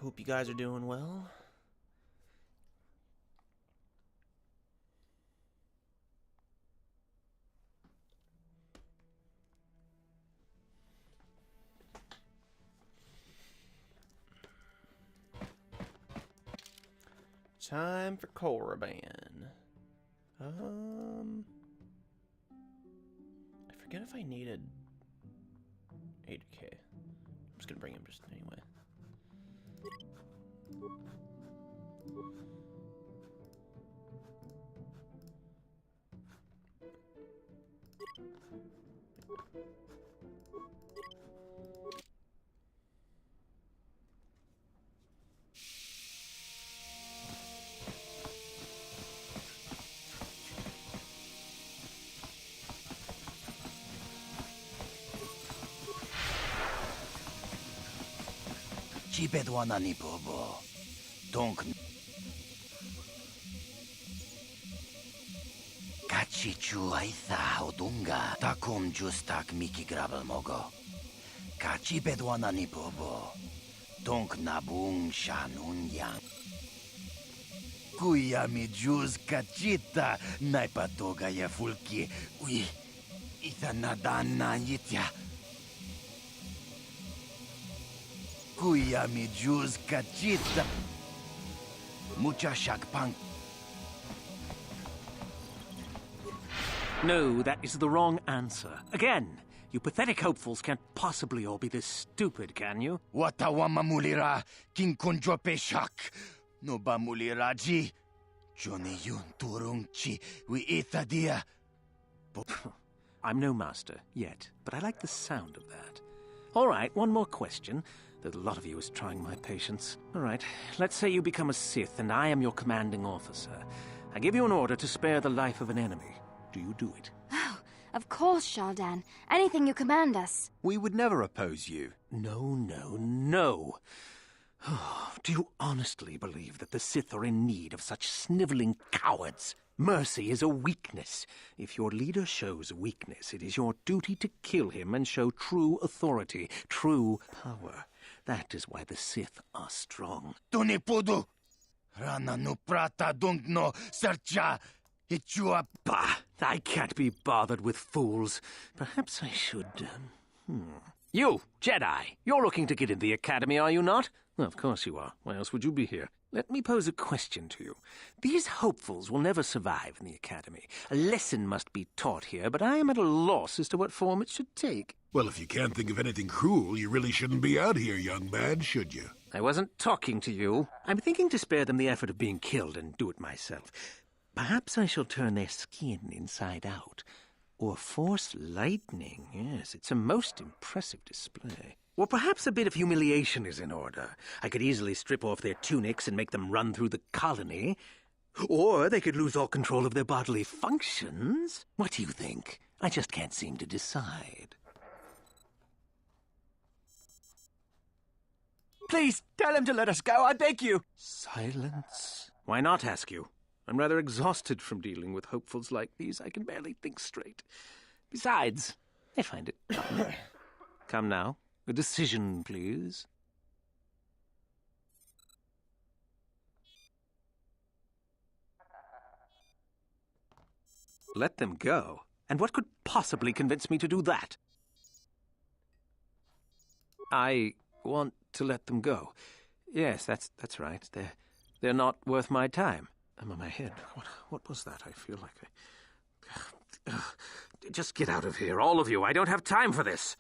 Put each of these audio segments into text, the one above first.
Hope you guys are doing well. Time for Korriban. I forget if I needed 8K. I'm just gonna bring him just anyway. Ci bedwana ni bobo. Donc Kachi chu aitha odunga takum justak miki grabel mogo. Kachi bedwana ni bobo. Donc nabung shanun yang. Kuya mi jus kachita naipatoga ya fulki. Ui, ita nadana yitya. Kuya mi jus kachita. Mucha shakpang. No, that is the wrong answer. Again, you pathetic hopefuls can't possibly all be this stupid, can you? Watawama mulira kinkunjo peshak. No ba muliraji. Johnny yun turungchi wi itadia. I'm no master, yet, but I like the sound of that. All right, one more question. Though a lot of you is trying my patience. All right, let's say you become a Sith and I am your commanding officer. I give you an order to spare the life of an enemy. Do you do it? Oh, of course, Shaldan. Anything you command us. We would never oppose you. No, no, no. Do you honestly believe that the Sith are in need of such sniveling cowards? Mercy is a weakness. If your leader shows weakness, it is your duty to kill him and show true authority, true power. That is why the Sith are strong. Tunipudu! Rana no prata dungno sercha ichua. Bah! I can't be bothered with fools. Perhaps I should, You, Jedi, you're looking to get in the Academy, are you not? Well, of course you are. Why else would you be here? Let me pose a question to you. These hopefuls will never survive in the Academy. A lesson must be taught here, but I am at a loss as to what form it should take. Well, if you can't think of anything cruel, you really shouldn't be out here, young man, should you? I wasn't talking to you. I'm thinking to spare them the effort of being killed and do it myself. Perhaps I shall turn their skin inside out. Or force lightning. Yes, it's a most impressive display. Or perhaps a bit of humiliation is in order. I could easily strip off their tunics and make them run through the colony. Or they could lose all control of their bodily functions. What do you think? I just can't seem to decide. Please, tell him to let us go, I beg you. Silence. Why not, ask you? I'm rather exhausted from dealing with hopefuls like these. I can barely think straight. Besides, I find it tough. Come now. A decision, please. Let them go? And what could possibly convince me to do that? I want to let them go. Yes, that's right. They're not worth my time. I'm on my head. What was that? I feel like Just get out of here, all of you. I don't have time for this.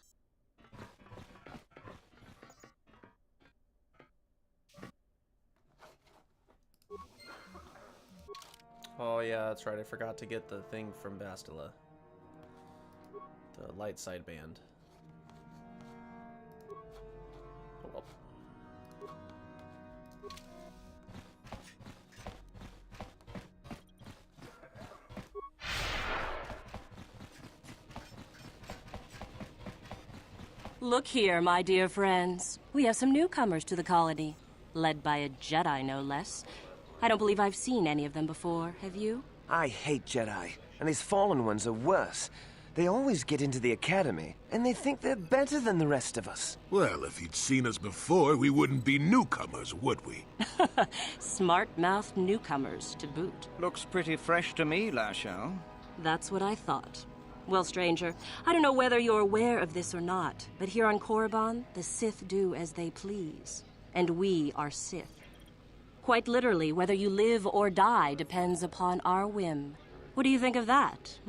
Oh yeah, that's right. I forgot to get the thing from Bastila. The light side band. Oh well. Look here, my dear friends. We have some newcomers to the colony, led by a Jedi, no less. I don't believe I've seen any of them before, have you? I hate Jedi, and his fallen ones are worse. They always get into the academy, and they think they're better than the rest of us. Well, if you'd seen us before, we wouldn't be newcomers, would we? Smart-mouthed newcomers, to boot. Looks pretty fresh to me, Lashao. That's what I thought. Well, stranger, I don't know whether you're aware of this or not, but here on Korriban, the Sith do as they please. And we are Sith. Quite literally, whether you live or die depends upon our whim. What do you think of that,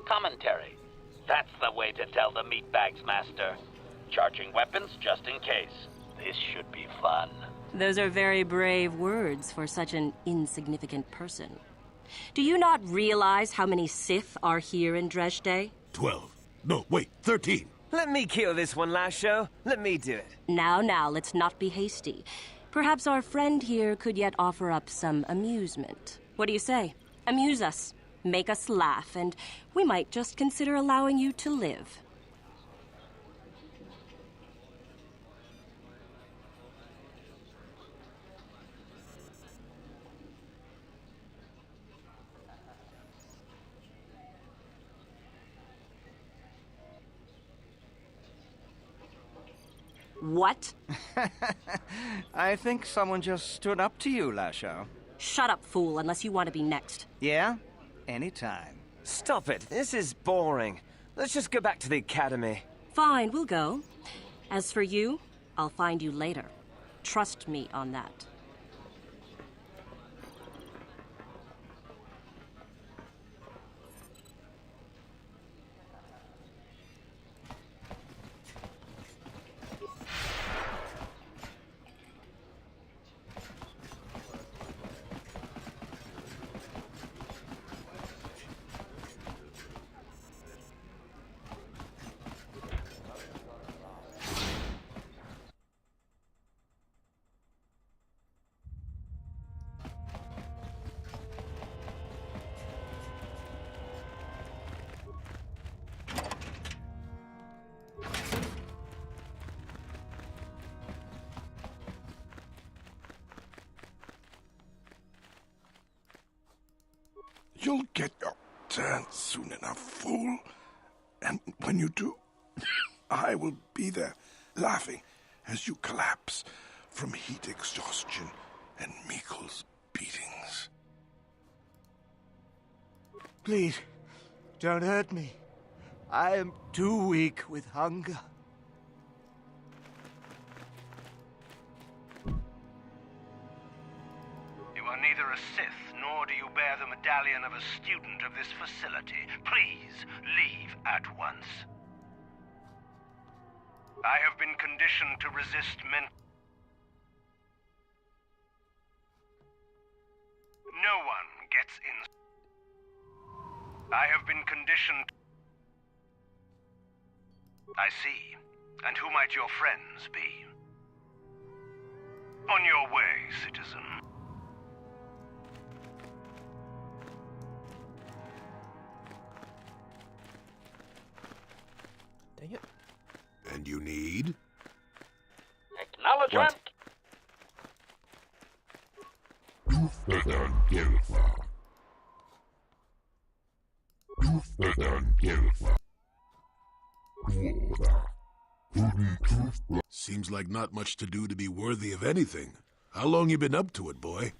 Commentary. That's the way to tell the meatbags, Master. Charging weapons just in case. This should be fun. Those are very brave words for such an insignificant person. Do you not realize how many Sith are here in Dresde? 12. No, wait, 13. Let me kill this one, Lasho. Let me do it. Now, let's not be hasty. Perhaps our friend here could yet offer up some amusement. What do you say? Amuse us. Make us laugh, and we might just consider allowing you to live. What? I think someone just stood up to you, Lashao. Shut up, fool, unless you want to be next. Yeah? Anytime. Stop it. This is boring. Let's just go back to the academy. Fine, we'll go. As for you, I'll find you later. Trust me on that. You'll get your turn soon enough, fool. And when you do, I will be there, laughing as you collapse from heat exhaustion and Mikkel's beatings. Please, don't hurt me. I am too weak with hunger. You are neither a Sith, nor do you bear the medallion of a student of this facility. Please, leave at once. I have been conditioned to resist No one gets in. I have been conditioned. I see. And who might your friends be? On your way, citizen. Dang it. And you need? Acknowledgement. Seems like not much to do to be worthy of anything. How long you been up to it, boy?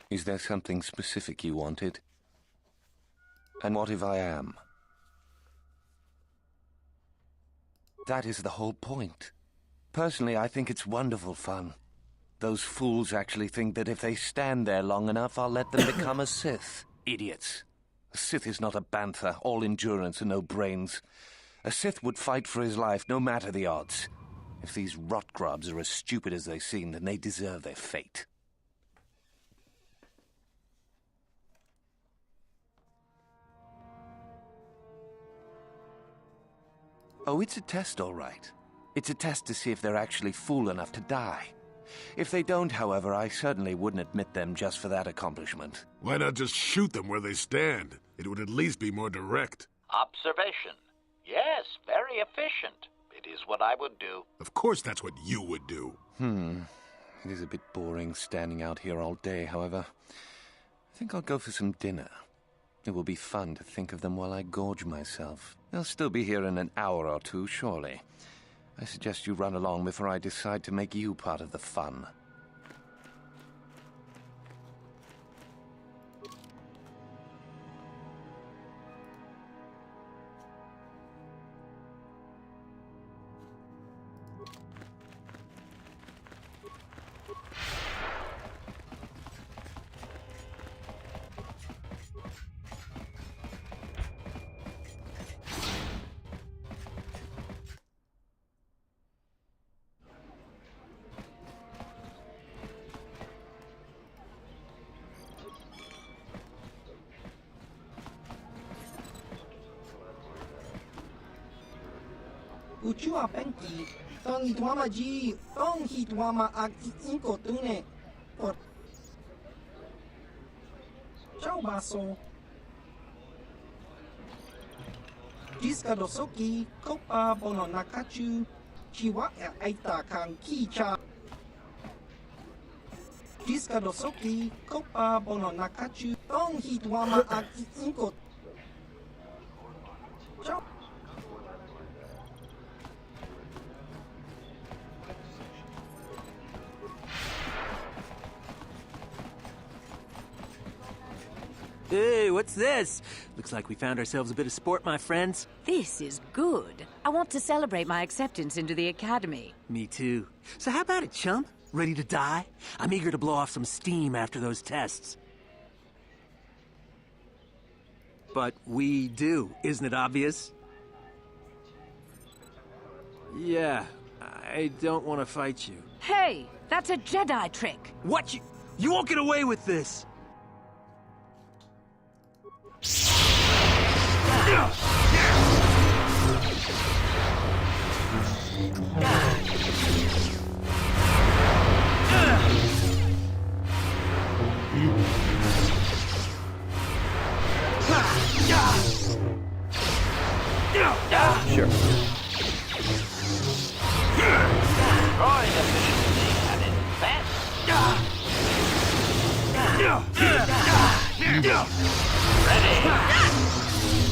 Is there something specific you wanted? And what if I am? That is the whole point. Personally, I think it's wonderful fun. Those fools actually think that if they stand there long enough, I'll let them become a Sith. Idiots. A Sith is not a bantha, all endurance and no brains. A Sith would fight for his life, no matter the odds. If these rot grubs are as stupid as they seem, then they deserve their fate. Oh, it's a test, all right. It's a test to see if they're actually fool enough to die. If they don't, however, I certainly wouldn't admit them just for that accomplishment. Why not just shoot them where they stand? It would at least be more direct. Observation. Yes, very efficient. It is what I would do. Of course that's what you would do. It is a bit boring standing out here all day, however. I think I'll go for some dinner. It will be fun to think of them while I gorge myself. They'll still be here in an hour or two, surely. I suggest you run along before I decide to make you part of the fun. Uchua penki, ton tuama ji, ton hituama inko tune, por Ciao baso. Jiska dosoki, kopa bono nakachu, chiwa aita kan kicha. Jiska dosoki, kopa bono nakachu, ton hituama inko. Ciao. Hey, what's this? Looks like we found ourselves a bit of sport, my friends. This is good. I want to celebrate my acceptance into the academy. Me too. So how about it, chump? Ready to die? I'm eager to blow off some steam after those tests. But we do, isn't it obvious? Yeah, I don't want to fight you. Hey, that's a Jedi trick. What? You won't get away with this! Sure. Droid efficiency at its best. Ready.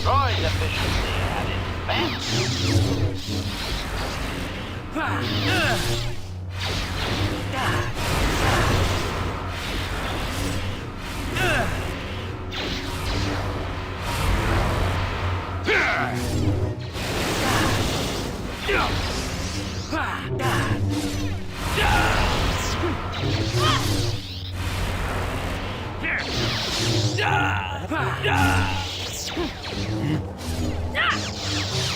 Droid efficiency at its best.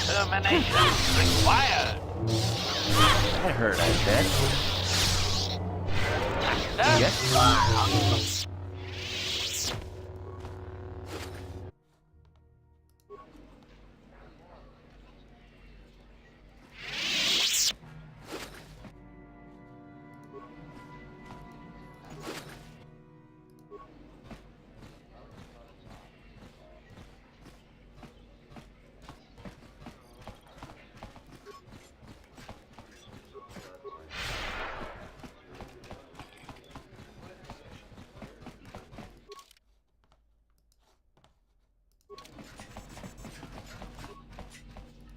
Termination required. That hurt, I bet. Yes?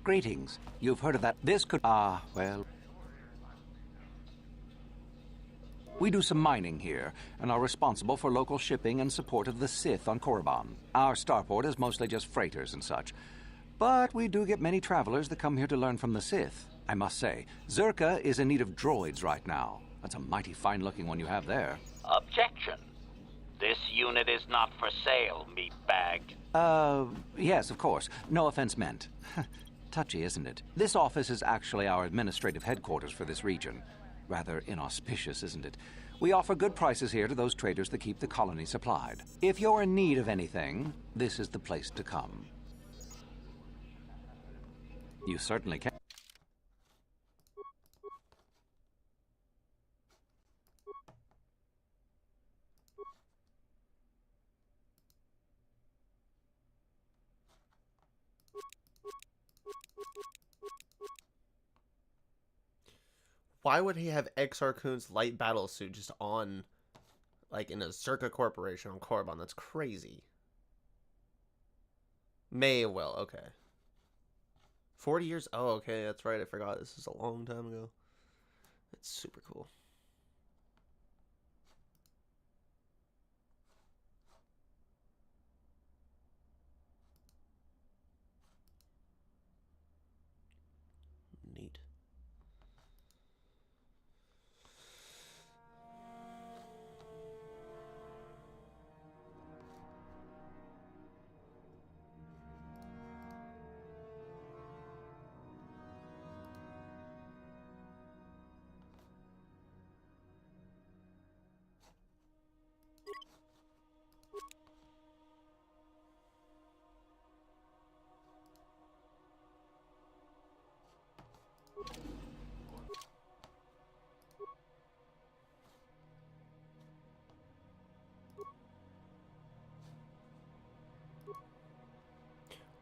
Greetings. You've heard of that. This could... well... We do some mining here, and are responsible for local shipping and support of the Sith on Korriban. Our starport is mostly just freighters and such. But we do get many travelers that come here to learn from the Sith. I must say, Zerka is in need of droids right now. That's a mighty fine-looking one you have there. Objection. This unit is not for sale, meatbag. Yes, of course. No offense meant. Touchy, isn't it? This office is actually our administrative headquarters for this region. Rather inauspicious, isn't it? We offer good prices here to those traders that keep the colony supplied. If you're in need of anything, this is the place to come. You certainly can. Why would he have Exar Kun's light battle suit just on, like, in a Circa Corporation on Korriban? That's crazy. May well, okay. 40 years? Oh, okay, that's right. I forgot. This is a long time ago. That's super cool. Neat.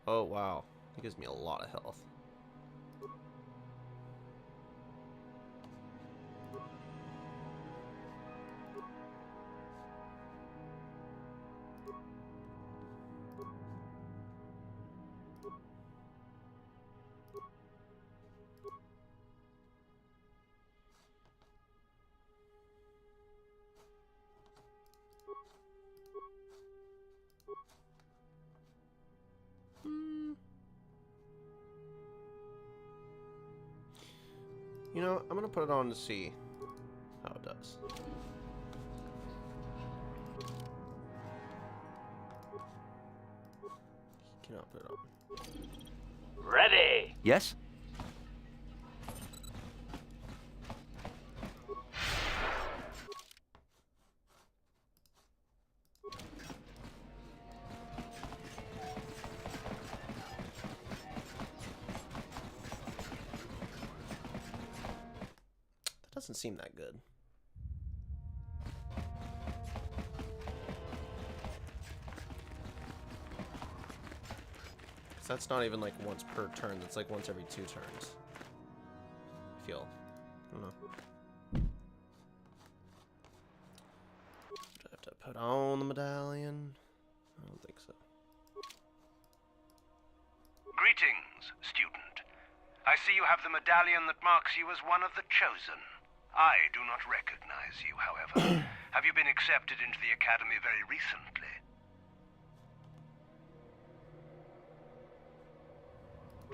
Oh, wow. It gives me a lot of health. You know, I'm gonna put it on to see how it does. Cannot put it on. Ready? Yes? Doesn't seem that good. Cause that's not even like once per turn, that's like once every 2 turns. I feel. I don't know. Do I have to put on the medallion? I don't think so. Greetings, student. I see you have the medallion that marks you as one of the chosen. I do not recognize you, however. Have you been accepted into the Academy very recently?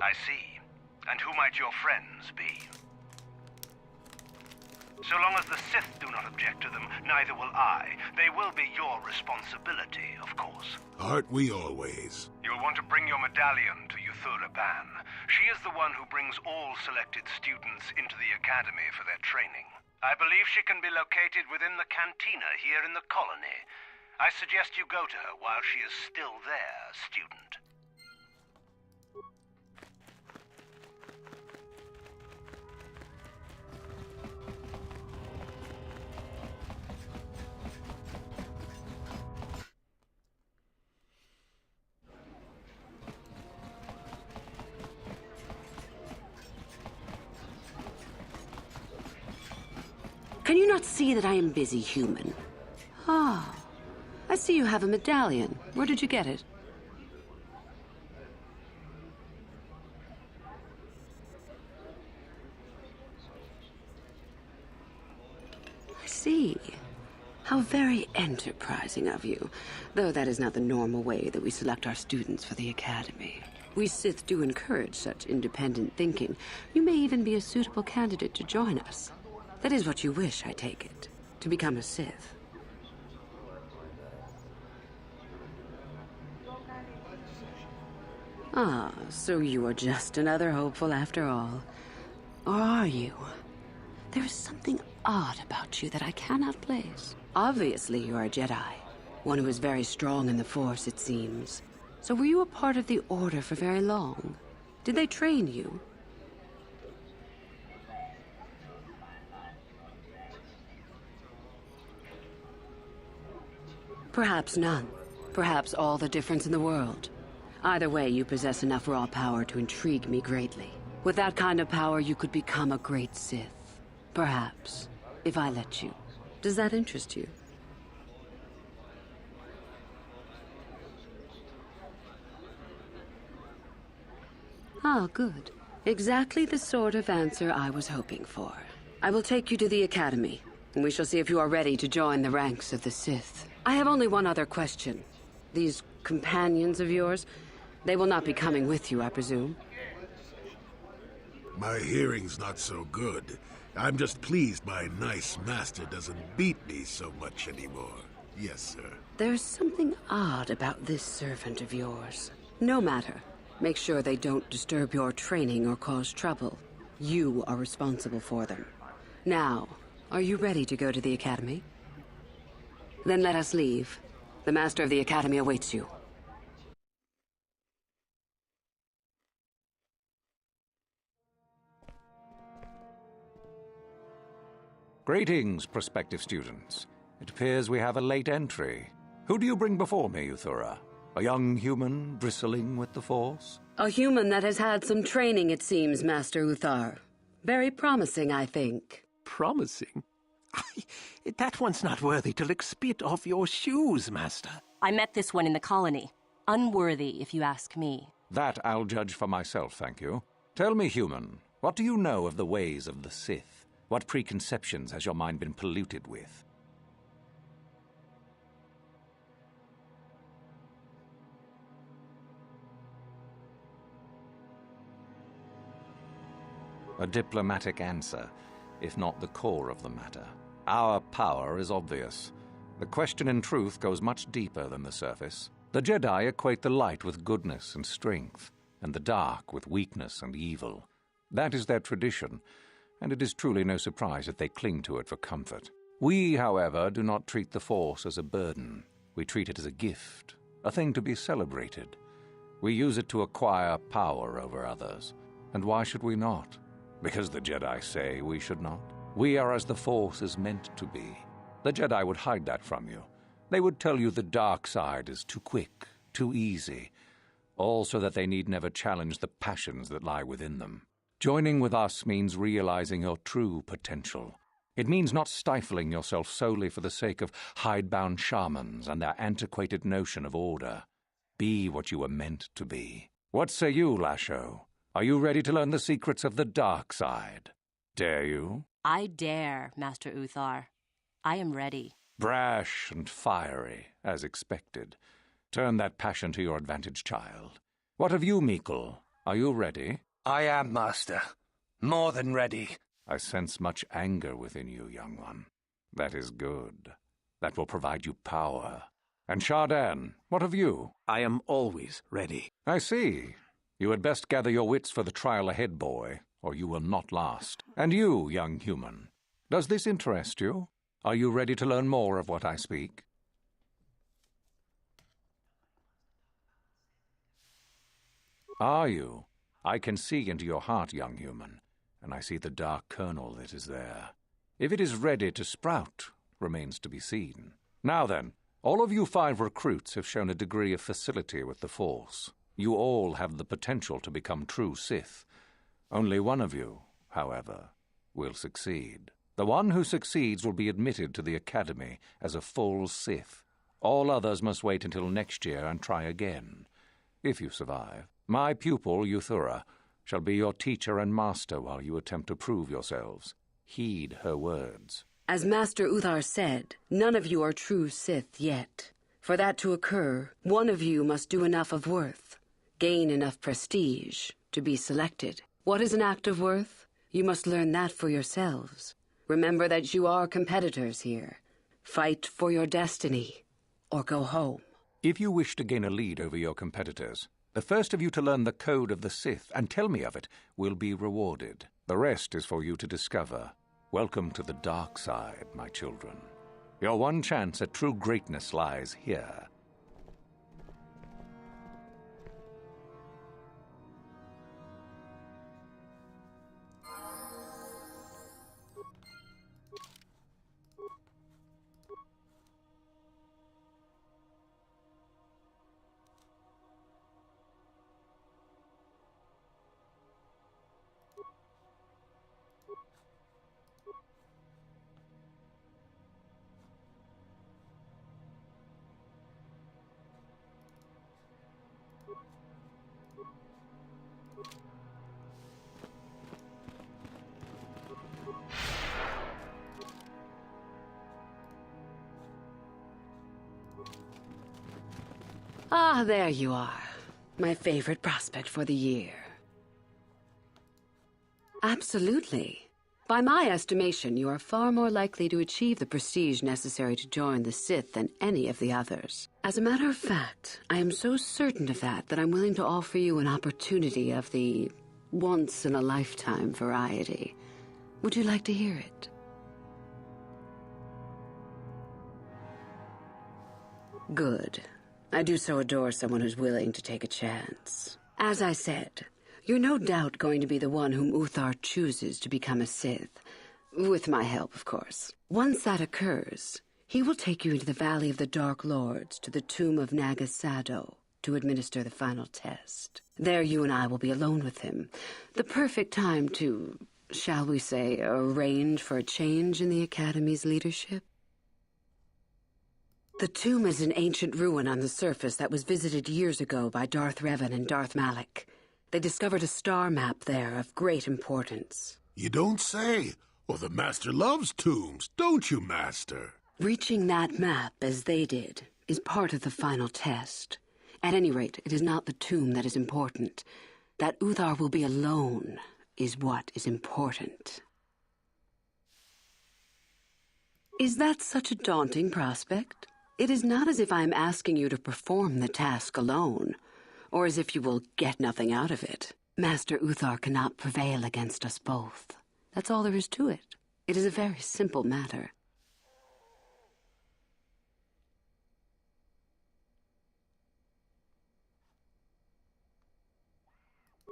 I see. And who might your friends be? So long as the Sith do not object to them, neither will I. They will be your responsibility, of course. Aren't we always? You'll want to bring your medallion to Ban. She is the one who brings all selected students into the Academy for their training. I believe she can be located within the cantina here in the colony. I suggest you go to her while she is still there, student. Can you not see that I am busy, human? Ah, I see you have a medallion. Where did you get it? I see. How very enterprising of you. Though that is not the normal way that we select our students for the Academy. We Sith do encourage such independent thinking. You may even be a suitable candidate to join us. That is what you wish, I take it. To become a Sith. Ah, so you are just another hopeful after all. Or are you? There is something odd about you that I cannot place. Obviously, you are a Jedi. One who is very strong in the Force, it seems. So were you a part of the Order for very long? Did they train you? Perhaps none. Perhaps all the difference in the world. Either way, you possess enough raw power to intrigue me greatly. With that kind of power, you could become a great Sith. Perhaps, if I let you. Does that interest you? Ah, good. Exactly the sort of answer I was hoping for. I will take you to the Academy, and we shall see if you are ready to join the ranks of the Sith. I have only one other question. These companions of yours, they will not be coming with you, I presume? My hearing's not so good. I'm just pleased my nice master doesn't beat me so much anymore. Yes, sir. There's something odd about this servant of yours. No matter. Make sure they don't disturb your training or cause trouble. You are responsible for them. Now, are you ready to go to the Academy? Then let us leave. The Master of the Academy awaits you. Greetings, prospective students. It appears we have a late entry. Who do you bring before me, Uthura? A young human bristling with the Force? A human that has had some training, it seems, Master Uthar. Very promising, I think. Promising? That one's not worthy to lick spit off your shoes, Master. I met this one in the colony. Unworthy, if you ask me. That I'll judge for myself, thank you. Tell me, human, what do you know of the ways of the Sith? What preconceptions has your mind been polluted with? A diplomatic answer, if not the core of the matter. Our power is obvious. The question in truth goes much deeper than the surface. The Jedi equate the light with goodness and strength, and the dark with weakness and evil. That is their tradition, and it is truly no surprise that they cling to it for comfort. We, however, do not treat the Force as a burden. We treat it as a gift, a thing to be celebrated. We use it to acquire power over others. And why should we not? Because the Jedi say we should not. We are as the Force is meant to be. The Jedi would hide that from you. They would tell you the dark side is too quick, too easy, all so that they need never challenge the passions that lie within them. Joining with us means realizing your true potential. It means not stifling yourself solely for the sake of hidebound shamans and their antiquated notion of order. Be what you were meant to be. What say you, Lasho? Are you ready to learn the secrets of the dark side? Dare you? I dare, Master Uthar. I am ready. Brash and fiery, as expected. Turn that passion to your advantage, child. What of you, Meekle? Are you ready? I am, Master. More than ready. I sense much anger within you, young one. That is good. That will provide you power. And Shardan, what of you? I am always ready. I see. You had best gather your wits for the trial ahead, boy, or you will not last. And you, young human, does this interest you? Are you ready to learn more of what I speak? Are you? I can see into your heart, young human, and I see the dark kernel that is there. If it is ready to sprout, remains to be seen. Now then, all of you 5 recruits have shown a degree of facility with the Force. You all have the potential to become true Sith. Only one of you, however, will succeed. The one who succeeds will be admitted to the Academy as a full Sith. All others must wait until next year and try again, if you survive. My pupil, Uthura, shall be your teacher and master while you attempt to prove yourselves. Heed her words. As Master Uthar said, none of you are true Sith yet. For that to occur, one of you must do enough of worth, gain enough prestige to be selected. What is an act of worth? You must learn that for yourselves. Remember that you are competitors here. Fight for your destiny, or go home. If you wish to gain a lead over your competitors, the first of you to learn the code of the Sith and tell me of it will be rewarded. The rest is for you to discover. Welcome to the dark side, my children. Your one chance at true greatness lies here. Ah, there you are. My favorite prospect for the year. Absolutely. By my estimation, you are far more likely to achieve the prestige necessary to join the Sith than any of the others. As a matter of fact, I am so certain of that I'm willing to offer you an opportunity of the once-in-a-lifetime variety. Would you like to hear it? Good. I do so adore someone who's willing to take a chance. As I said, you're no doubt going to be the one whom Uthar chooses to become a Sith. With my help, of course. Once that occurs, he will take you into the Valley of the Dark Lords to the tomb of Nagasando to administer the final test. There you and I will be alone with him. The perfect time to, shall we say, arrange for a change in the Academy's leadership. The tomb is an ancient ruin on the surface that was visited years ago by Darth Revan and Darth Malak. They discovered a star map there of great importance. You don't say. Well, the Master loves tombs, don't you, Master? Reaching that map, as they did, is part of the final test. At any rate, it is not the tomb that is important. That Uthar will be alone is what is important. Is that such a daunting prospect? It is not as if I am asking you to perform the task alone, or as if you will get nothing out of it. Master Uthar cannot prevail against us both. That's all there is to it. It is a very simple matter.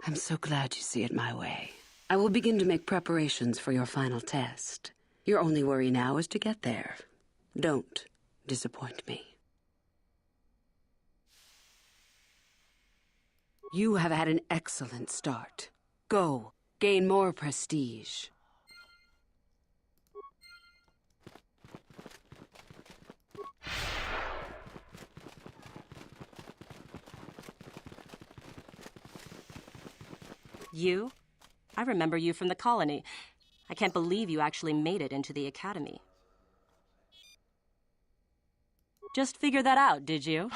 I'm so glad you see it my way. I will begin to make preparations for your final test. Your only worry now is to get there. Don't disappoint me. You have had an excellent start. Go, gain more prestige. You? I remember you from the colony. I can't believe you actually made it into the Academy. Just figured that out, did you?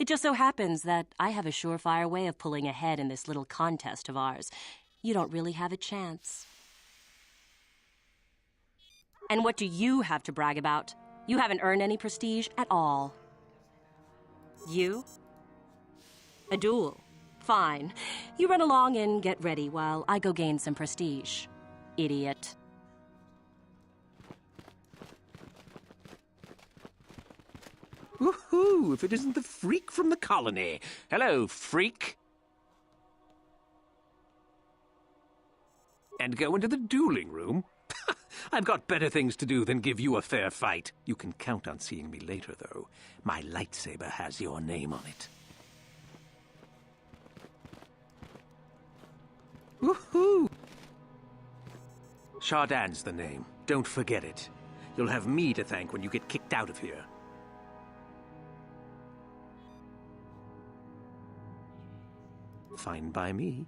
It just so happens that I have a surefire way of pulling ahead in this little contest of ours. You don't really have a chance. And what do you have to brag about? You haven't earned any prestige at all. You? A duel. Fine. You run along and get ready while I go gain some prestige. Idiot. Woohoo! If it isn't the freak from the colony. Hello, freak. And go into the dueling room? I've got better things to do than give you a fair fight. You can count on seeing me later, though. My lightsaber has your name on it. Woohoo! Shardan's the name. Don't forget it. You'll have me to thank when you get kicked out of here. Fine by me.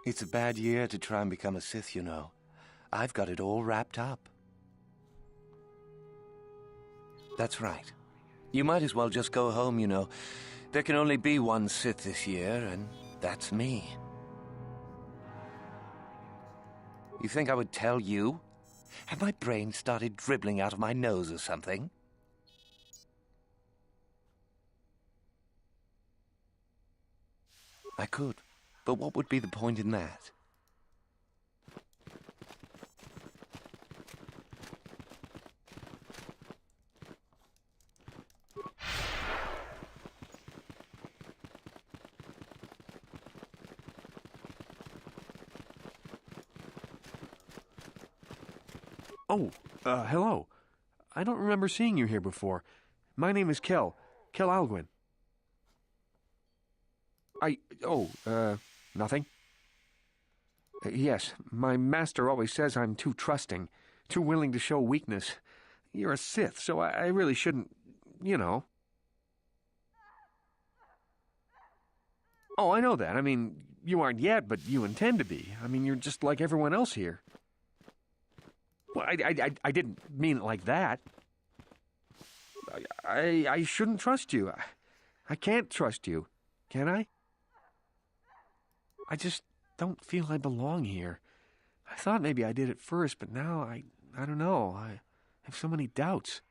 It's a bad year to try and become a Sith, you know. I've got it all wrapped up. That's right. You might as well just go home, you know. There can only be one Sith this year, and that's me. You think I would tell you? Have my brain started dribbling out of my nose or something? I could, but what would be the point in that? Oh, hello. I don't remember seeing you here before. My name is Kel Alguin. Nothing? Yes, my master always says I'm too trusting, too willing to show weakness. You're a Sith, so I really shouldn't, you know. Oh, I know that. I mean, you aren't yet, but you intend to be. I mean, you're just like everyone else here. Well, I didn't mean it like that. I shouldn't trust you. I can't trust you, can I? I just don't feel I belong here. I thought maybe I did at first, but now I don't know. I have so many doubts.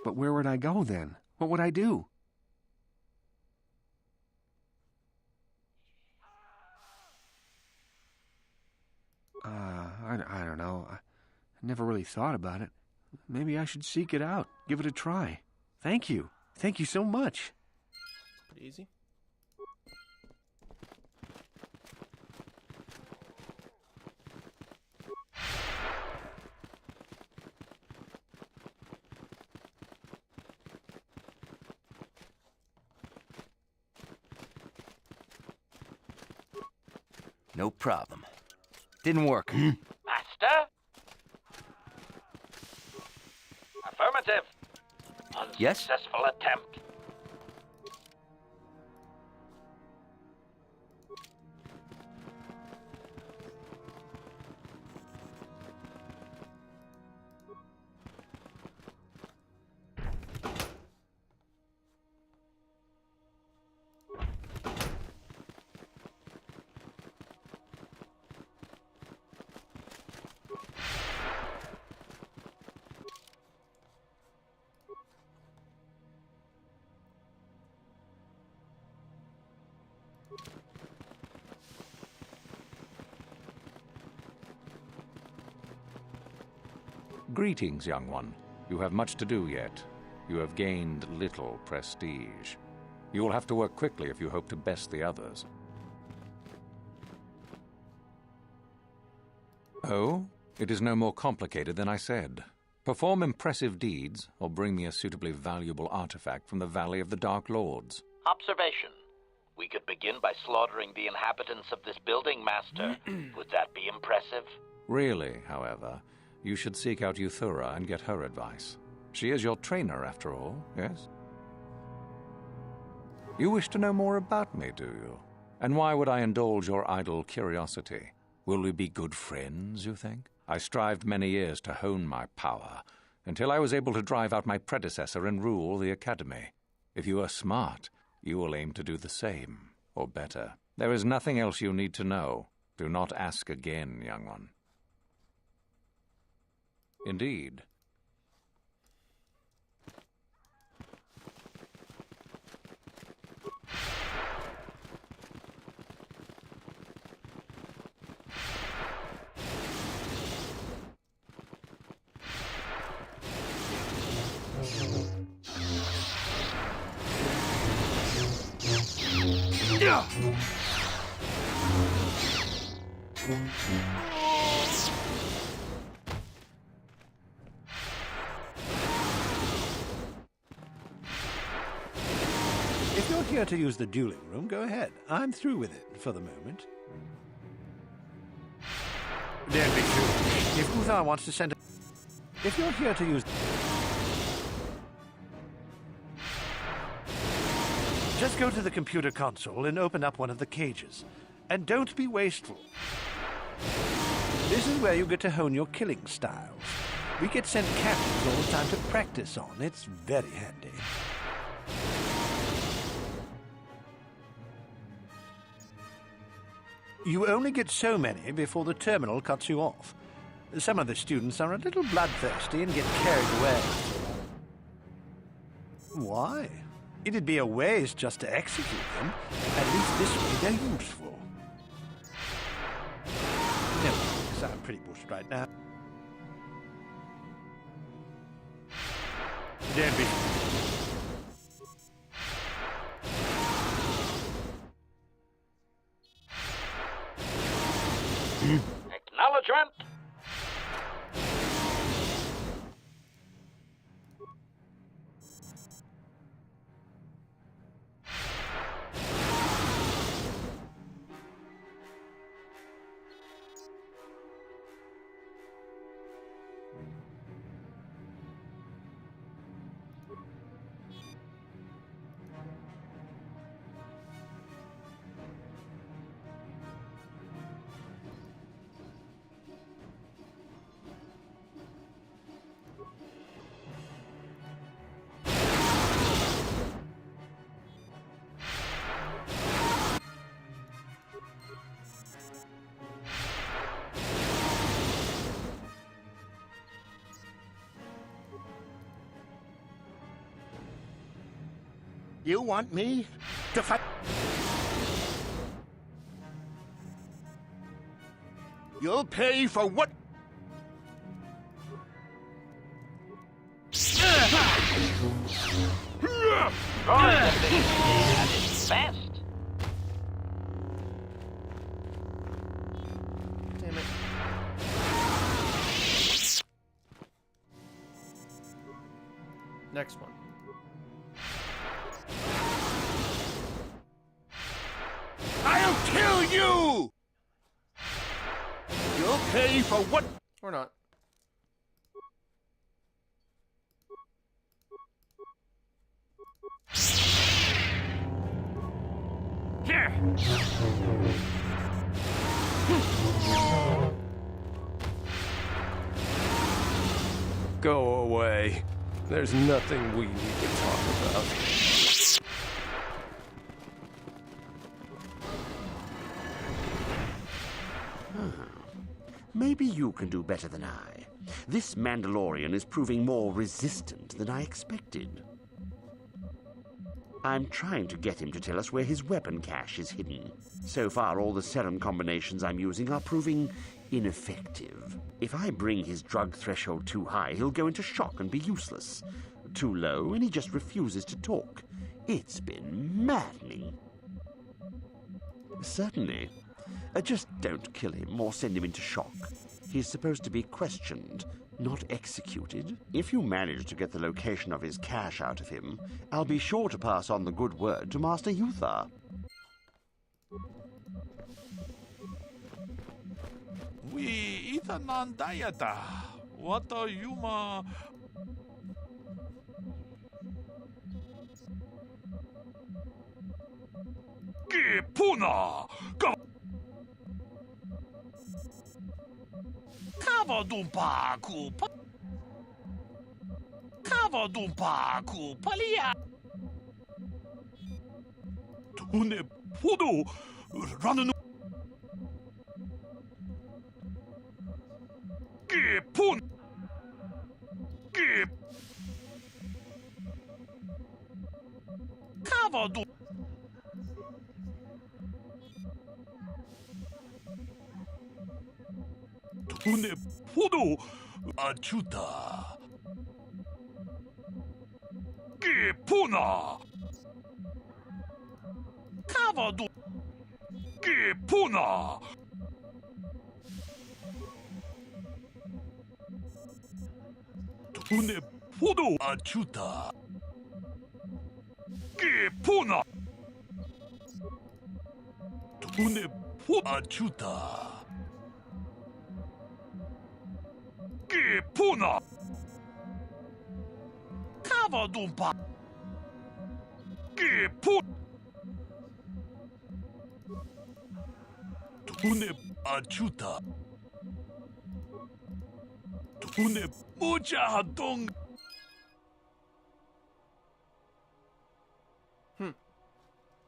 But where would I go then? What would I do? I don't know. I never really thought about it. Maybe I should seek it out, give it a try. Thank you. Thank you so much. Pretty easy. No problem. Didn't work. Master? Affirmative. Yes? Unsuccessful attempt. Greetings, young one. You have much to do yet. You have gained little prestige. You will have to work quickly if you hope to best the others. Oh? It is no more complicated than I said. Perform impressive deeds, or bring me a suitably valuable artifact from the Valley of the Dark Lords. Observation. We could begin by slaughtering the inhabitants of this building, Master. Would that be impressive? Really, however, you should seek out Euthura and get her advice. She is your trainer, after all, yes? You wish to know more about me, do you? And why would I indulge your idle curiosity? Will we be good friends, you think? I strived many years to hone my power, until I was able to drive out my predecessor and rule the Academy. If you are smart, you will aim to do the same, or better. There is nothing else you need to know. Do not ask again, young one. Indeed. If you're here to use the dueling room, go ahead. I'm through with it for the moment. Don't be foolish. If Uthar wants to send a... If you're here to use... Just go to the computer console and open up one of the cages. And don't be wasteful. This is where you get to hone your killing styles. We get sent captains all the time to practice on. It's very handy. You only get so many before the terminal cuts you off. Some of the students are a little bloodthirsty and get carried away. Why? It'd be a waste just to execute them. At least this way they're useful. No, because I'm pretty bushed right now. Don't be... Acknowledgement. You want me to fight? You'll pay for what? Fast. Damn it. Next one. I'll kill you! You'll pay for what? Or not. Here! Go away. There's nothing we need to talk about. Maybe you can do better than I. This Mandalorian is proving more resistant than I expected. I'm trying to get him to tell us where his weapon cache is hidden. So far, all the serum combinations I'm using are proving ineffective. If I bring his drug threshold too high, he'll go into shock and be useless. Too low, and he just refuses to talk. It's been maddening. Certainly. Just don't kill him or send him into shock. He's supposed to be questioned, not executed. If you manage to get the location of his cache out of him, I'll be sure to pass on the good word to Master Uthar. We itanan dayata. What are you ma? Puna! Kavadumpa kupa. Kavadumpa kupalia. Tune podo ranu. Pun. Kavadum. Tune podo achuta. Puna. Kavadu. Puna. Tune podo achuta. Puna. Tune podo achuta. Puna. Kavadumpa. Puna. Tune achuta. Tune mujahadong.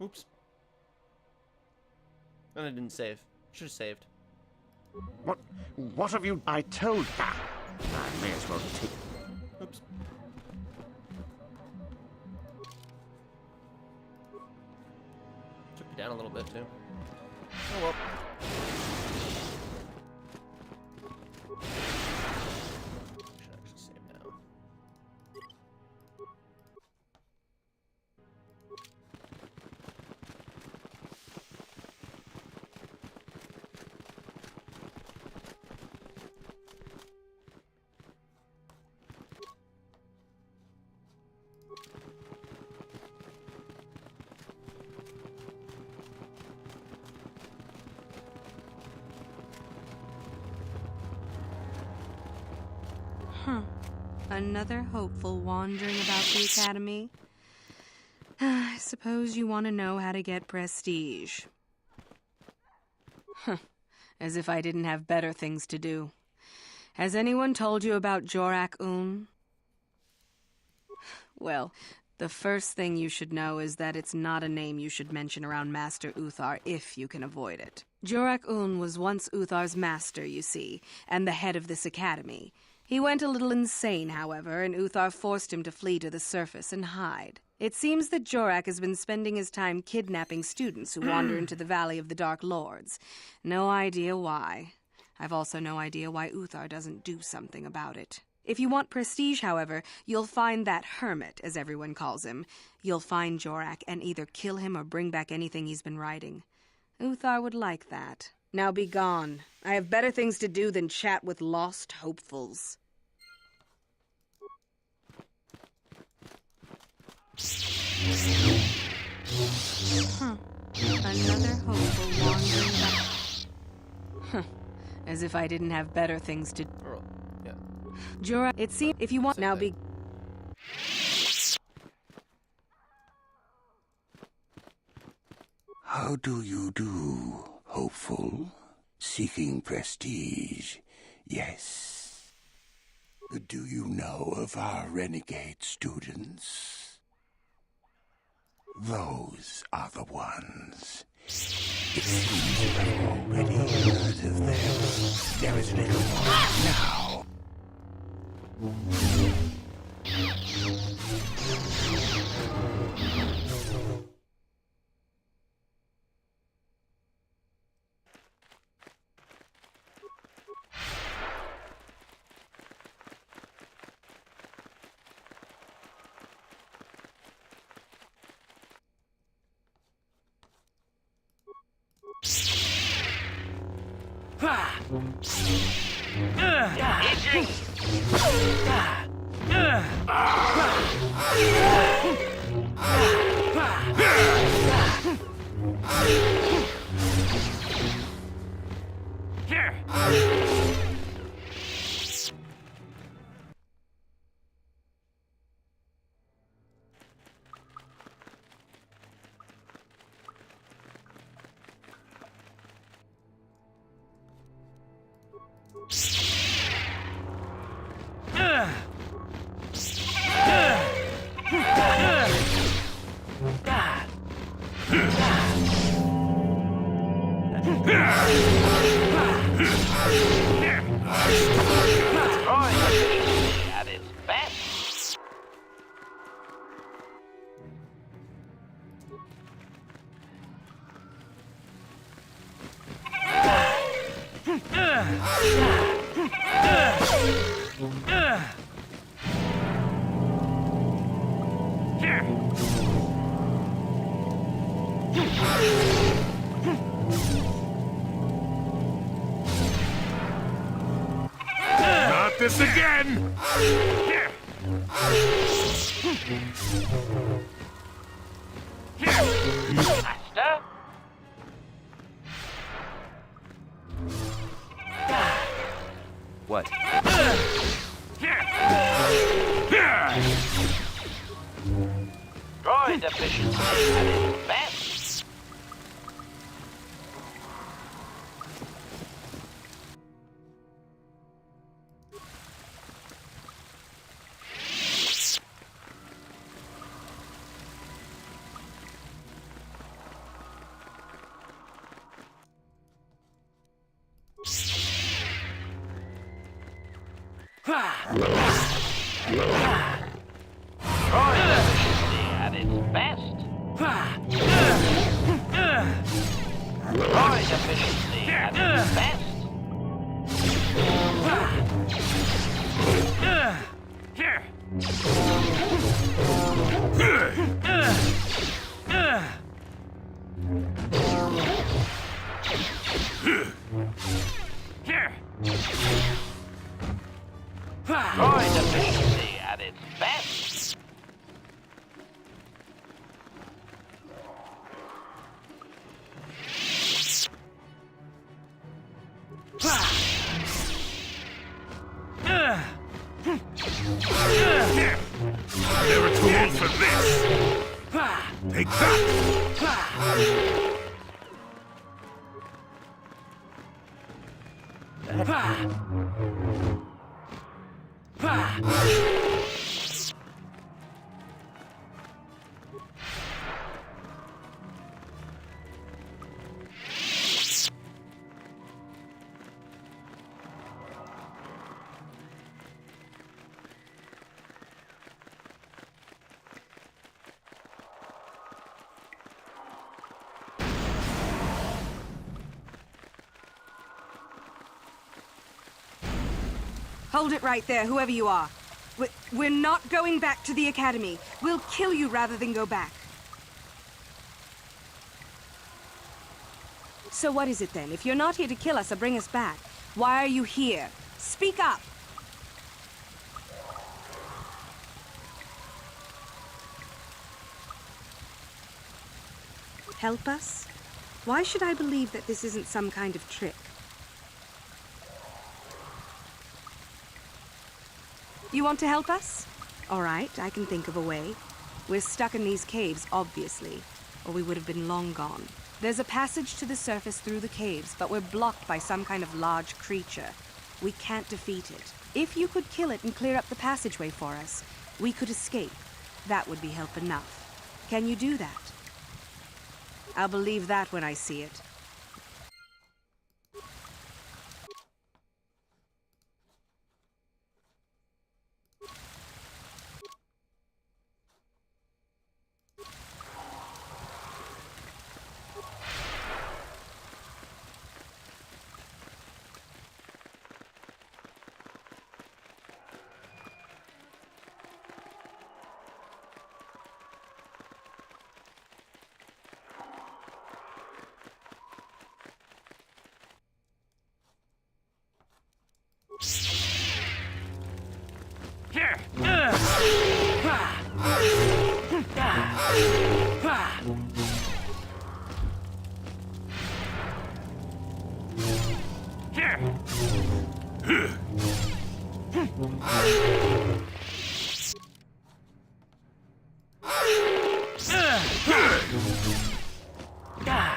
Oops. And I didn't save. Should have saved. What have you... I told... I may as well take... Oops. Took me down a little bit, too. Oh, well. Should actually save now. Another hopeful wandering about the academy. I suppose you want to know how to get prestige. As if I didn't have better things to do. Has anyone told you about Jorak-Un? Well, the first thing you should know is that it's not a name you should mention around Master Uthar if you can avoid it. Jorak-Un was once Uthar's master, you see, and the head of this academy. He went a little insane, however, and Uthar forced him to flee to the surface and hide. It seems that Jorak has been spending his time kidnapping students who wander into the Valley of the Dark Lords. No idea why. I've also no idea why Uthar doesn't do something about it. If you want prestige, however, you'll find that hermit, as everyone calls him. You'll find Jorak and either kill him or bring back anything he's been writing. Uthar would like that. Now be gone. I have better things to do than chat with lost hopefuls. Another hopeful wandering back. As if I didn't have better things to... Yeah. Jorah, it seems if you want... Now be... How do you do, hopeful? Seeking prestige, yes. Do you know of our renegade students? Those are the ones. It seems you have already heard of them. There is little more now. At its best. Not this again! Master? What? Droid efficiency at its best. Droid efficiency at its best. Droid efficiency at its best. Droid efficiency at its best. Never too old for this! Take Hold it right there, whoever you are. We're not going back to the Academy. We'll kill you rather than go back. So what is it then? If you're not here to kill us or bring us back, why are you here? Speak up! Help us? Why should I believe that this isn't some kind of trick? You want to help us? All right, I can think of a way. We're stuck in these caves, obviously, or we would have been long gone. There's a passage to the surface through the caves, but we're blocked by some kind of large creature. We can't defeat it. If you could kill it and clear up the passageway for us, we could escape. That would be help enough. Can you do that? I'll believe that when I see it.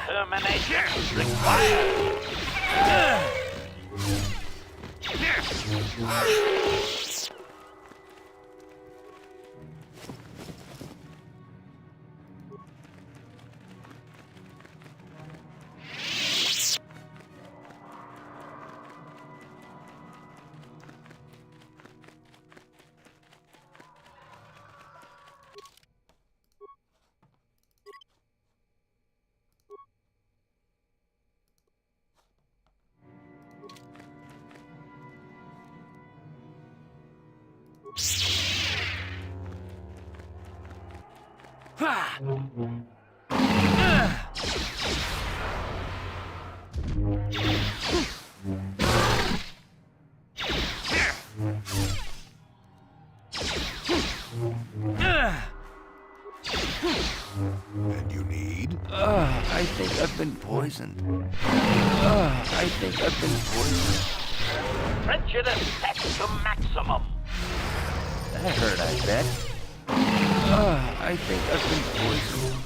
Termination required. And you need? I think I've been poisoned. I think I've been poisoned. Prejudice set to maximum. That hurt, I bet. I think I've been poisoned.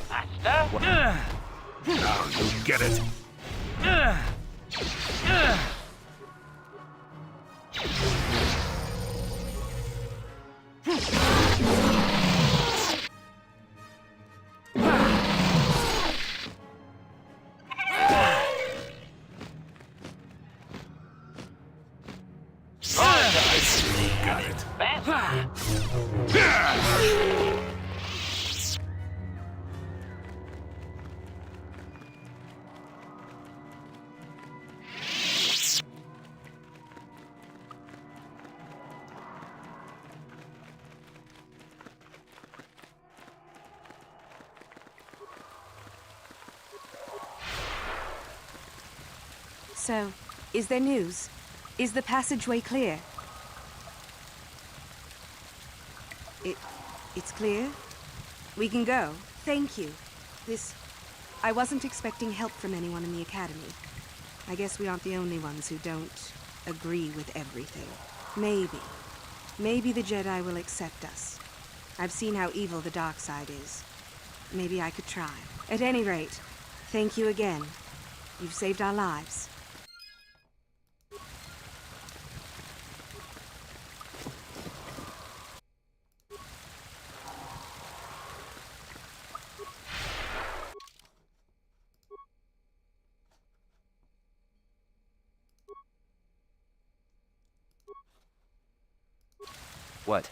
Master? Now you get it. So, is there news? Is the passageway clear? It's clear? We can go. Thank you. I wasn't expecting help from anyone in the Academy. I guess we aren't the only ones who don't agree with everything. Maybe the Jedi will accept us. I've seen how evil the dark side is. Maybe I could try. At any rate, thank you again. You've saved our lives. What?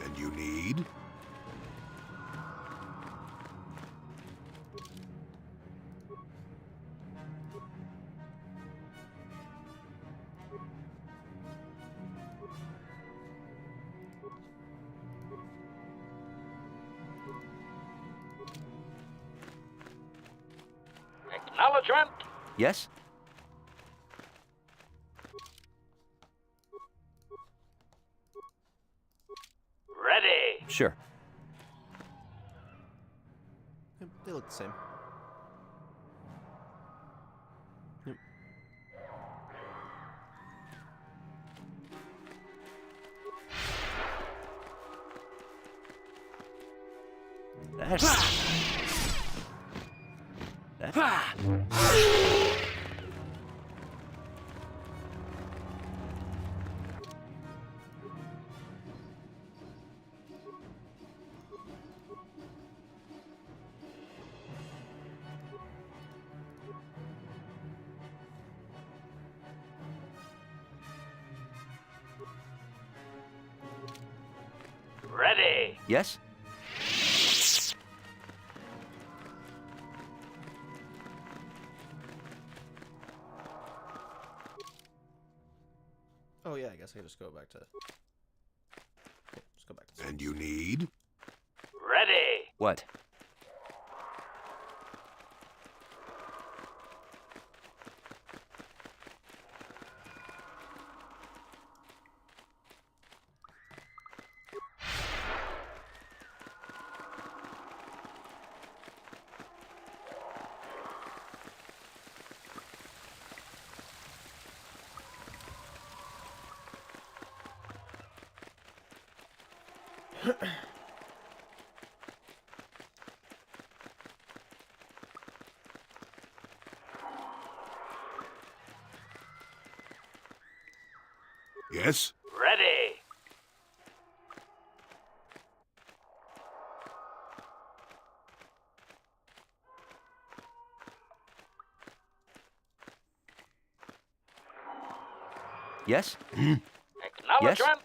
And you need? Acknowledgement. Yes? Ready. Sure. They look the same. Yep. Ready. Yes? Oh yeah, I guess I can just go back to. Okay, just go back to. And you need? Ready. What? Yes? Ready. Yes? Acknowledgement.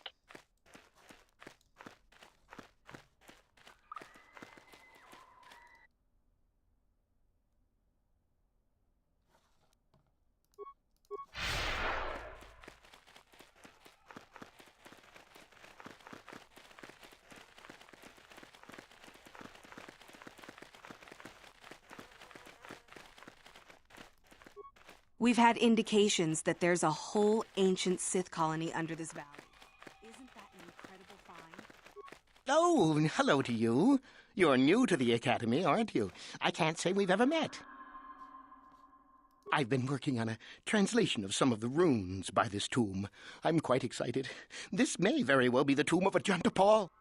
We've had indications that there's a whole ancient Sith colony under this valley. Isn't that an incredible find? Oh, hello to you. You're new to the Academy, aren't you? I can't say we've ever met. I've been working on a translation of some of the runes by this tomb. I'm quite excited. This may very well be the tomb of Ajanta Paul.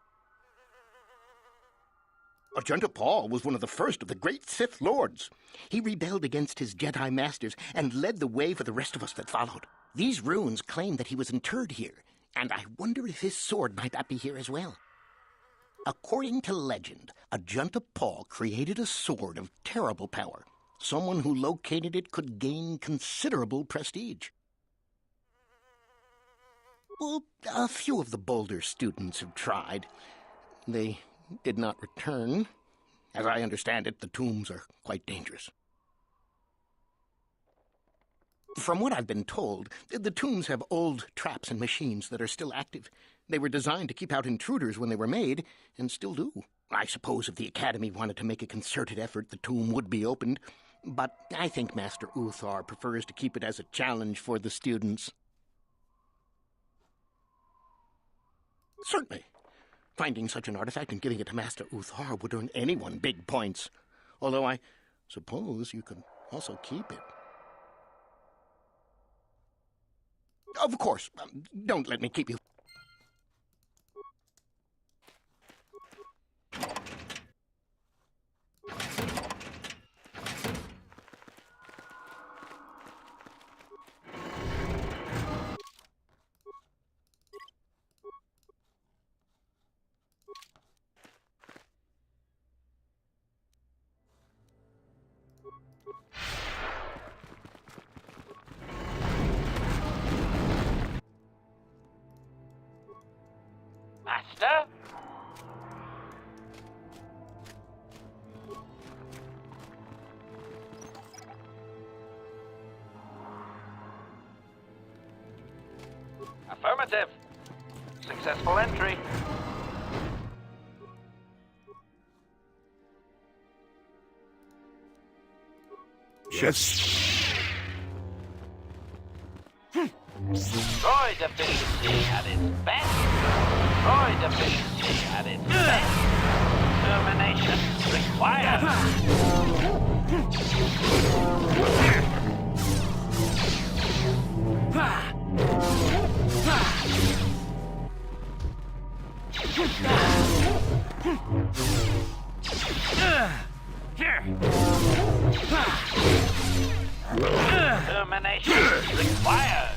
Ajanta Paul was one of the first of the great Sith lords. He rebelled against his Jedi masters and led the way for the rest of us that followed. These runes claim that he was interred here, and I wonder if his sword might not be here as well. According to legend, Ajanta Paul created a sword of terrible power. Someone who located it could gain considerable prestige. Well, a few of the bolder students have tried. They did not return. As I understand it, the tombs are quite dangerous. From what I've been told, the tombs have old traps and machines that are still active. They were designed to keep out intruders when they were made, and still do. I suppose if the Academy wanted to make a concerted effort, the tomb would be opened. But I think Master Uthar prefers to keep it as a challenge for the students. Certainly. Finding such an artifact and giving it to Master Uthar would earn anyone big points. Although I suppose you could also keep it. Of course. Don't let me keep you. Master? Affirmative. Successful entry. Yes. Droid efficiency at its best. Droid efficiency at its best. Termination required. Termination required.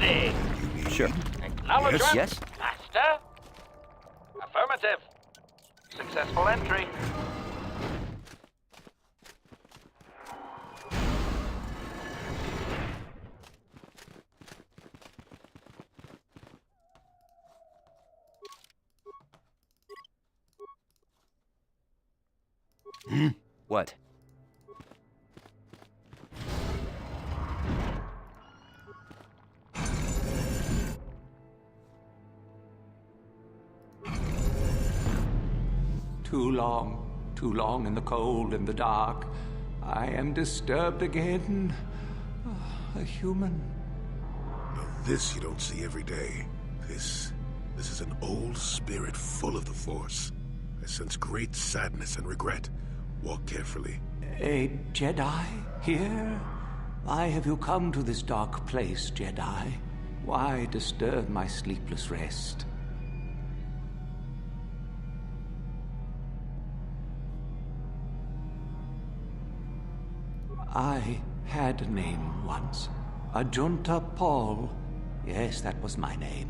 ready. Sure. Acknowledgement, Yes? Master. Affirmative. Successful entry. What? Too long in the cold and the dark. I am disturbed again. A human. Now this you don't see every day. This is an old spirit full of the Force. I sense great sadness and regret. Walk carefully. A Jedi here? Why have you come to this dark place, Jedi? Why disturb my sleepless rest? I had a name once. Ajunta Paul. Yes, that was my name.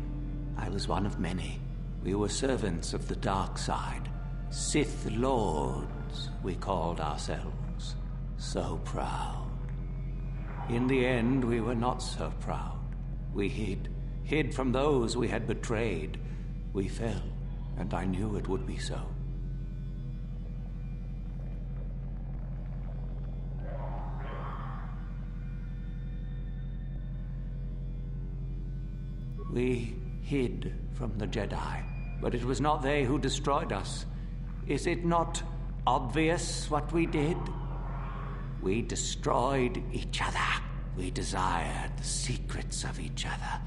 I was one of many. We were servants of the dark side. Sith Lords, we called ourselves. So proud. In the end, we were not so proud. We hid from those we had betrayed. We fell, and I knew it would be so. We hid from the Jedi, but it was not they who destroyed us. Is it not obvious what we did? We destroyed each other. We desired the secrets of each other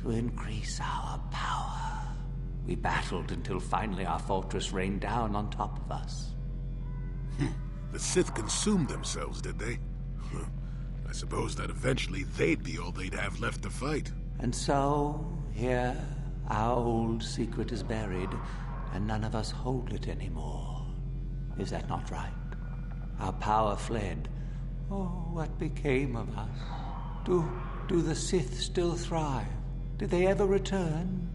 to increase our power. We battled until finally our fortress rained down on top of us. The Sith consumed themselves, did they? I suppose that eventually they'd be all they'd have left to fight. And so, here, our old secret is buried, and none of us hold it anymore. Is that not right? Our power fled. Oh, what became of us? Do the Sith still thrive? Did they ever return?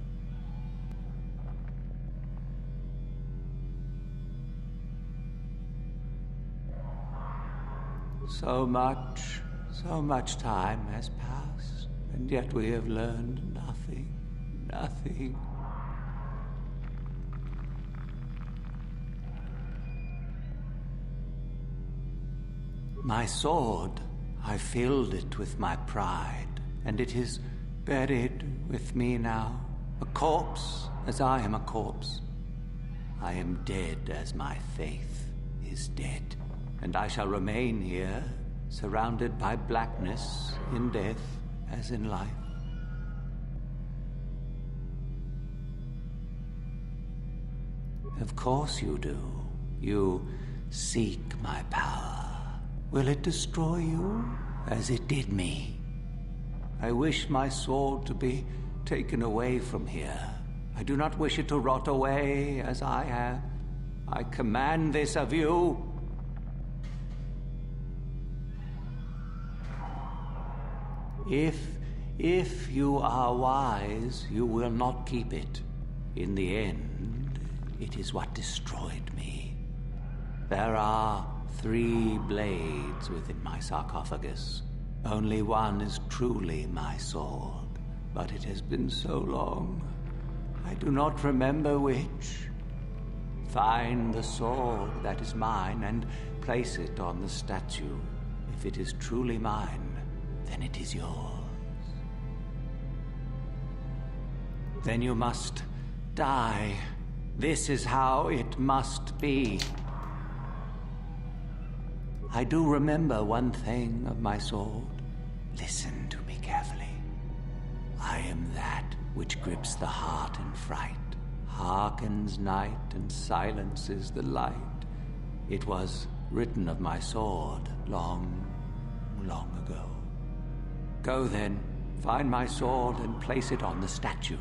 So much time has passed, and yet we have learned nothing. Nothing. My sword, I filled it with my pride, and it is buried with me now, a corpse as I am a corpse. I am dead as my faith is dead, and I shall remain here, surrounded by blackness in death as in life. Of course you do. You seek my power. Will it destroy you as it did me? I wish my sword to be taken away from here. I do not wish it to rot away as I have. I command this of you. If you are wise, you will not keep it. In the end, it is what destroyed me. There are 3 blades within my sarcophagus. Only one is truly my sword, but it has been so long, I do not remember which. Find the sword that is mine and place it on the statue. If it is truly mine, then it is yours. Then you must die. This is how it must be. I do remember one thing of my sword. Listen to me carefully. I am that which grips the heart in fright, hearkens night and silences the light. It was written of my sword long, long ago. Go then, find my sword and place it on the statue.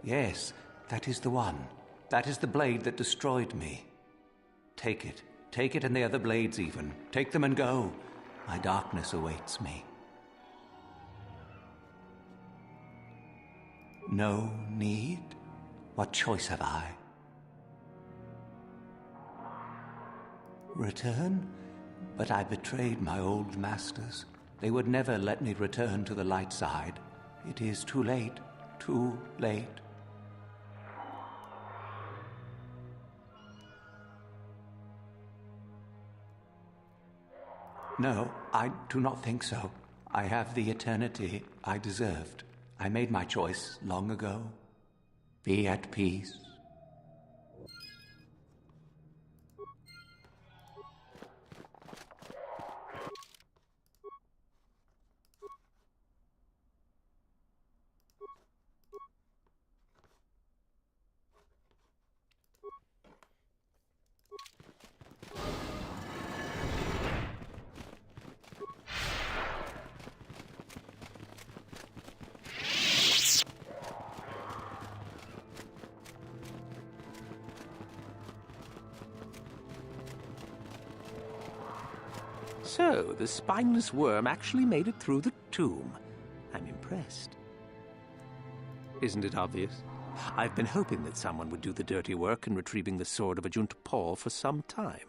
Yes, that is the one. That is the blade that destroyed me. Take it. Take it and the other blades even. Take them and go. My darkness awaits me. No need? What choice have I? Return? But I betrayed my old masters. They would never let me return to the light side. It is too late. Too late. No, I do not think so. I have the eternity I deserved. I made my choice long ago. Be at peace. So, the spineless worm actually made it through the tomb. I'm impressed. Isn't it obvious? I've been hoping that someone would do the dirty work in retrieving the sword of Ajunta Paul for some time.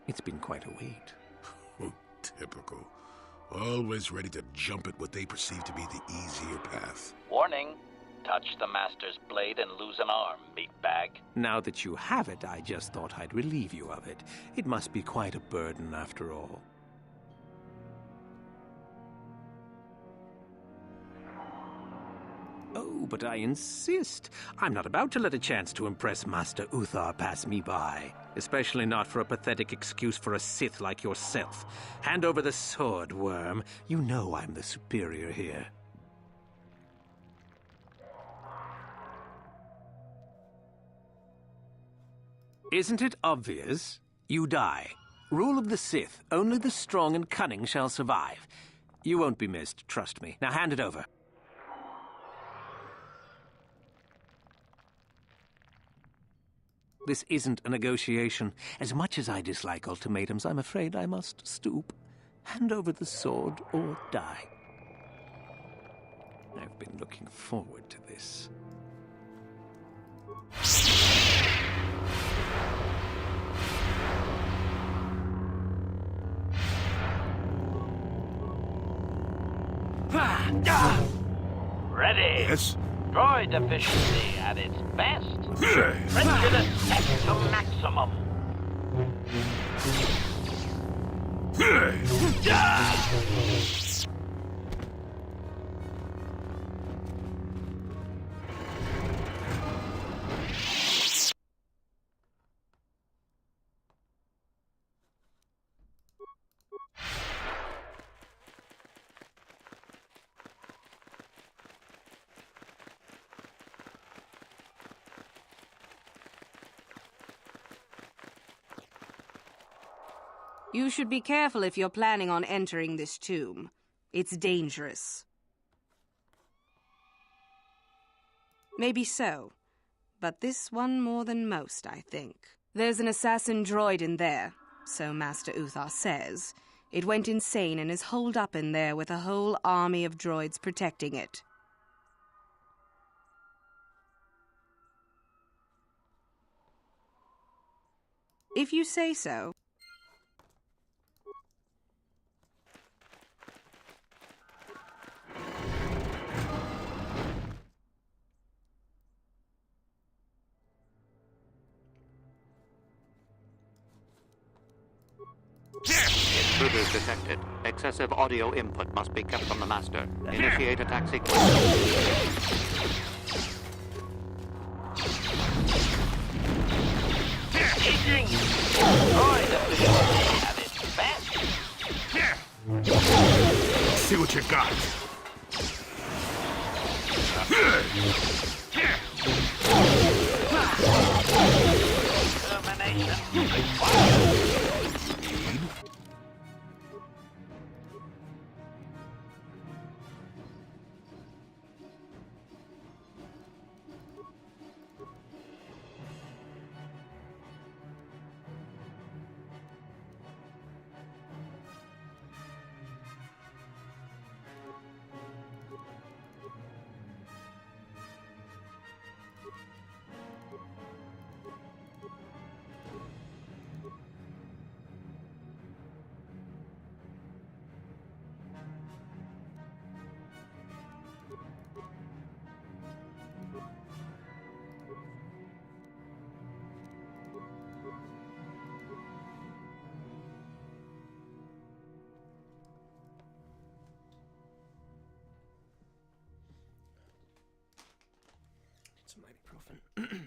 It's been quite a wait. Typical. Always ready to jump at what they perceive to be the easier path. Warning. Touch the Master's blade and lose an arm, meatbag. Now that you have it, I just thought I'd relieve you of it. It must be quite a burden after all. Oh, but I insist. I'm not about to let a chance to impress Master Uthar pass me by. Especially not for a pathetic excuse for a Sith like yourself. Hand over the sword, worm. You know I'm the superior here. Isn't it obvious? You die. Rule of the Sith. Only the strong and cunning shall survive. You won't be missed, trust me. Now hand it over. This isn't a negotiation. As much as I dislike ultimatums, I'm afraid I must stoop. Hand over the sword or die. I've been looking forward to this. Ready? Yes? Droid efficiency at its best. Prejudice set to maximum. You should be careful if you're planning on entering this tomb. It's dangerous. Maybe so, but this one more than most, I think. There's an assassin droid in there, so Master Uthar says. It went insane and is holed up in there with a whole army of droids protecting it. If you say so. Intruders detected. Excessive audio input must be kept from the Master. Initiate attack sequence. Engaging! Droid efficiency at its best. See what you got. Termination. ibuprofen.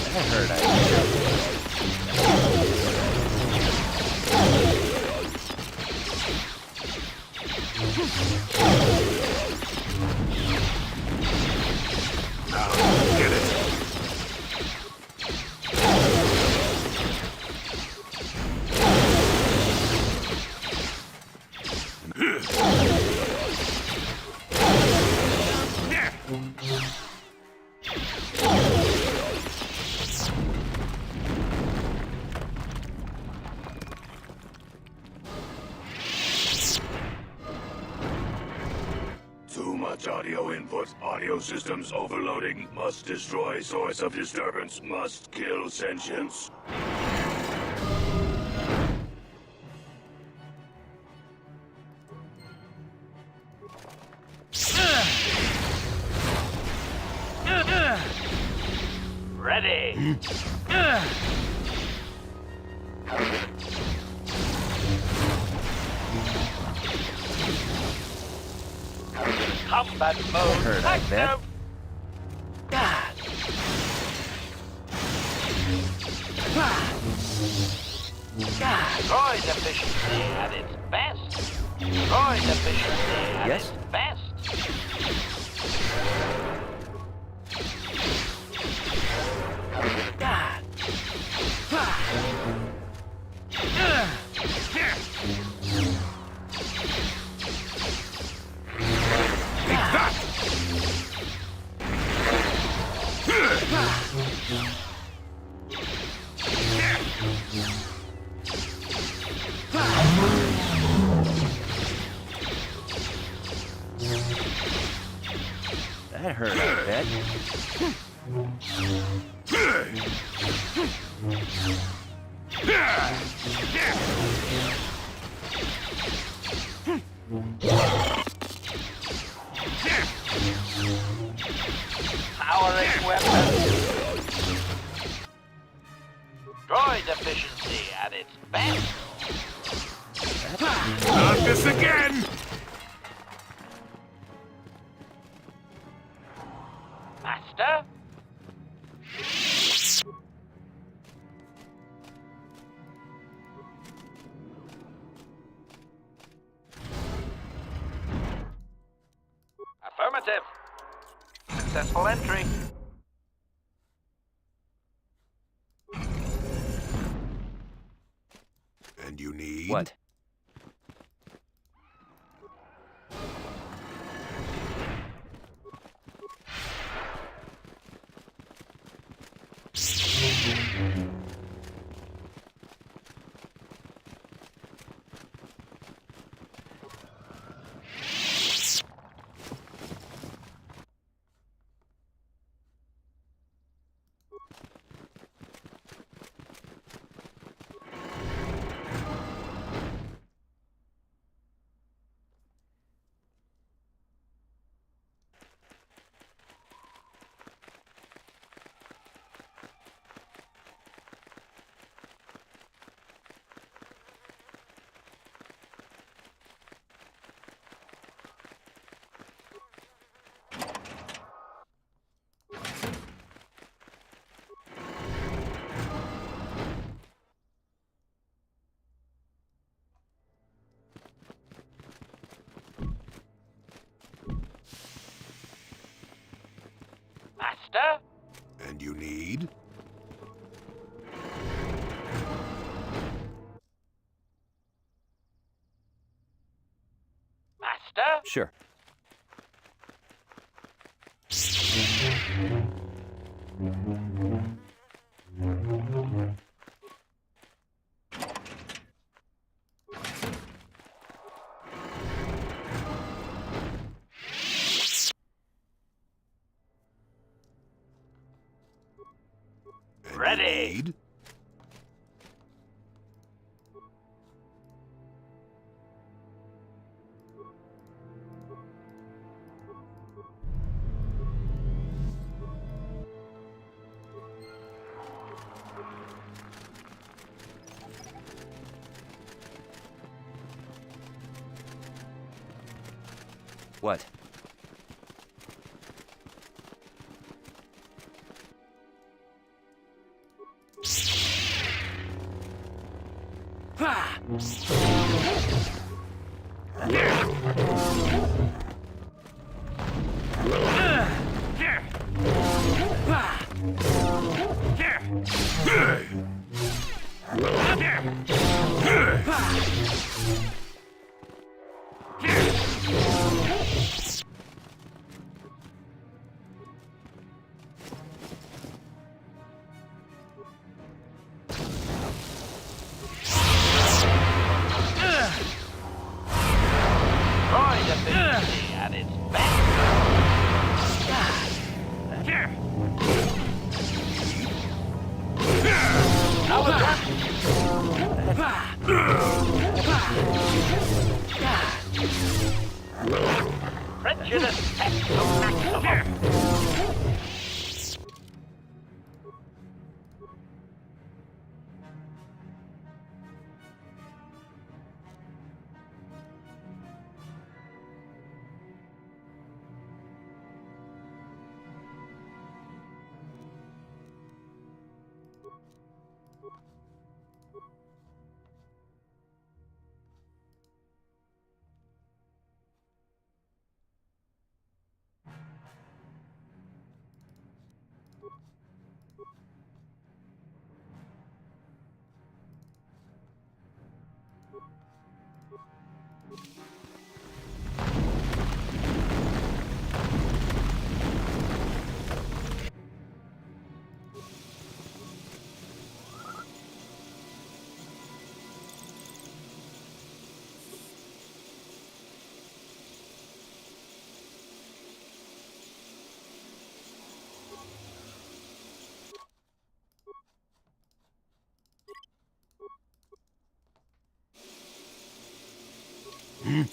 I heard I Get it. Too much audio input. Audio systems overloading. Must destroy source of disturbance. Must kill sentience. Ready. Combat mode heard I bet. active. God. Droid efficiency at its best. Droid efficiency at Yes? its best. God. That hurt, I bet. Powering weapons. Droid efficiency at its best. Not this again! Master? Affirmative. Successful entry. And you need... What? And you need? Master? Sure. Ready. What? At its best. Prejudice test to maximum.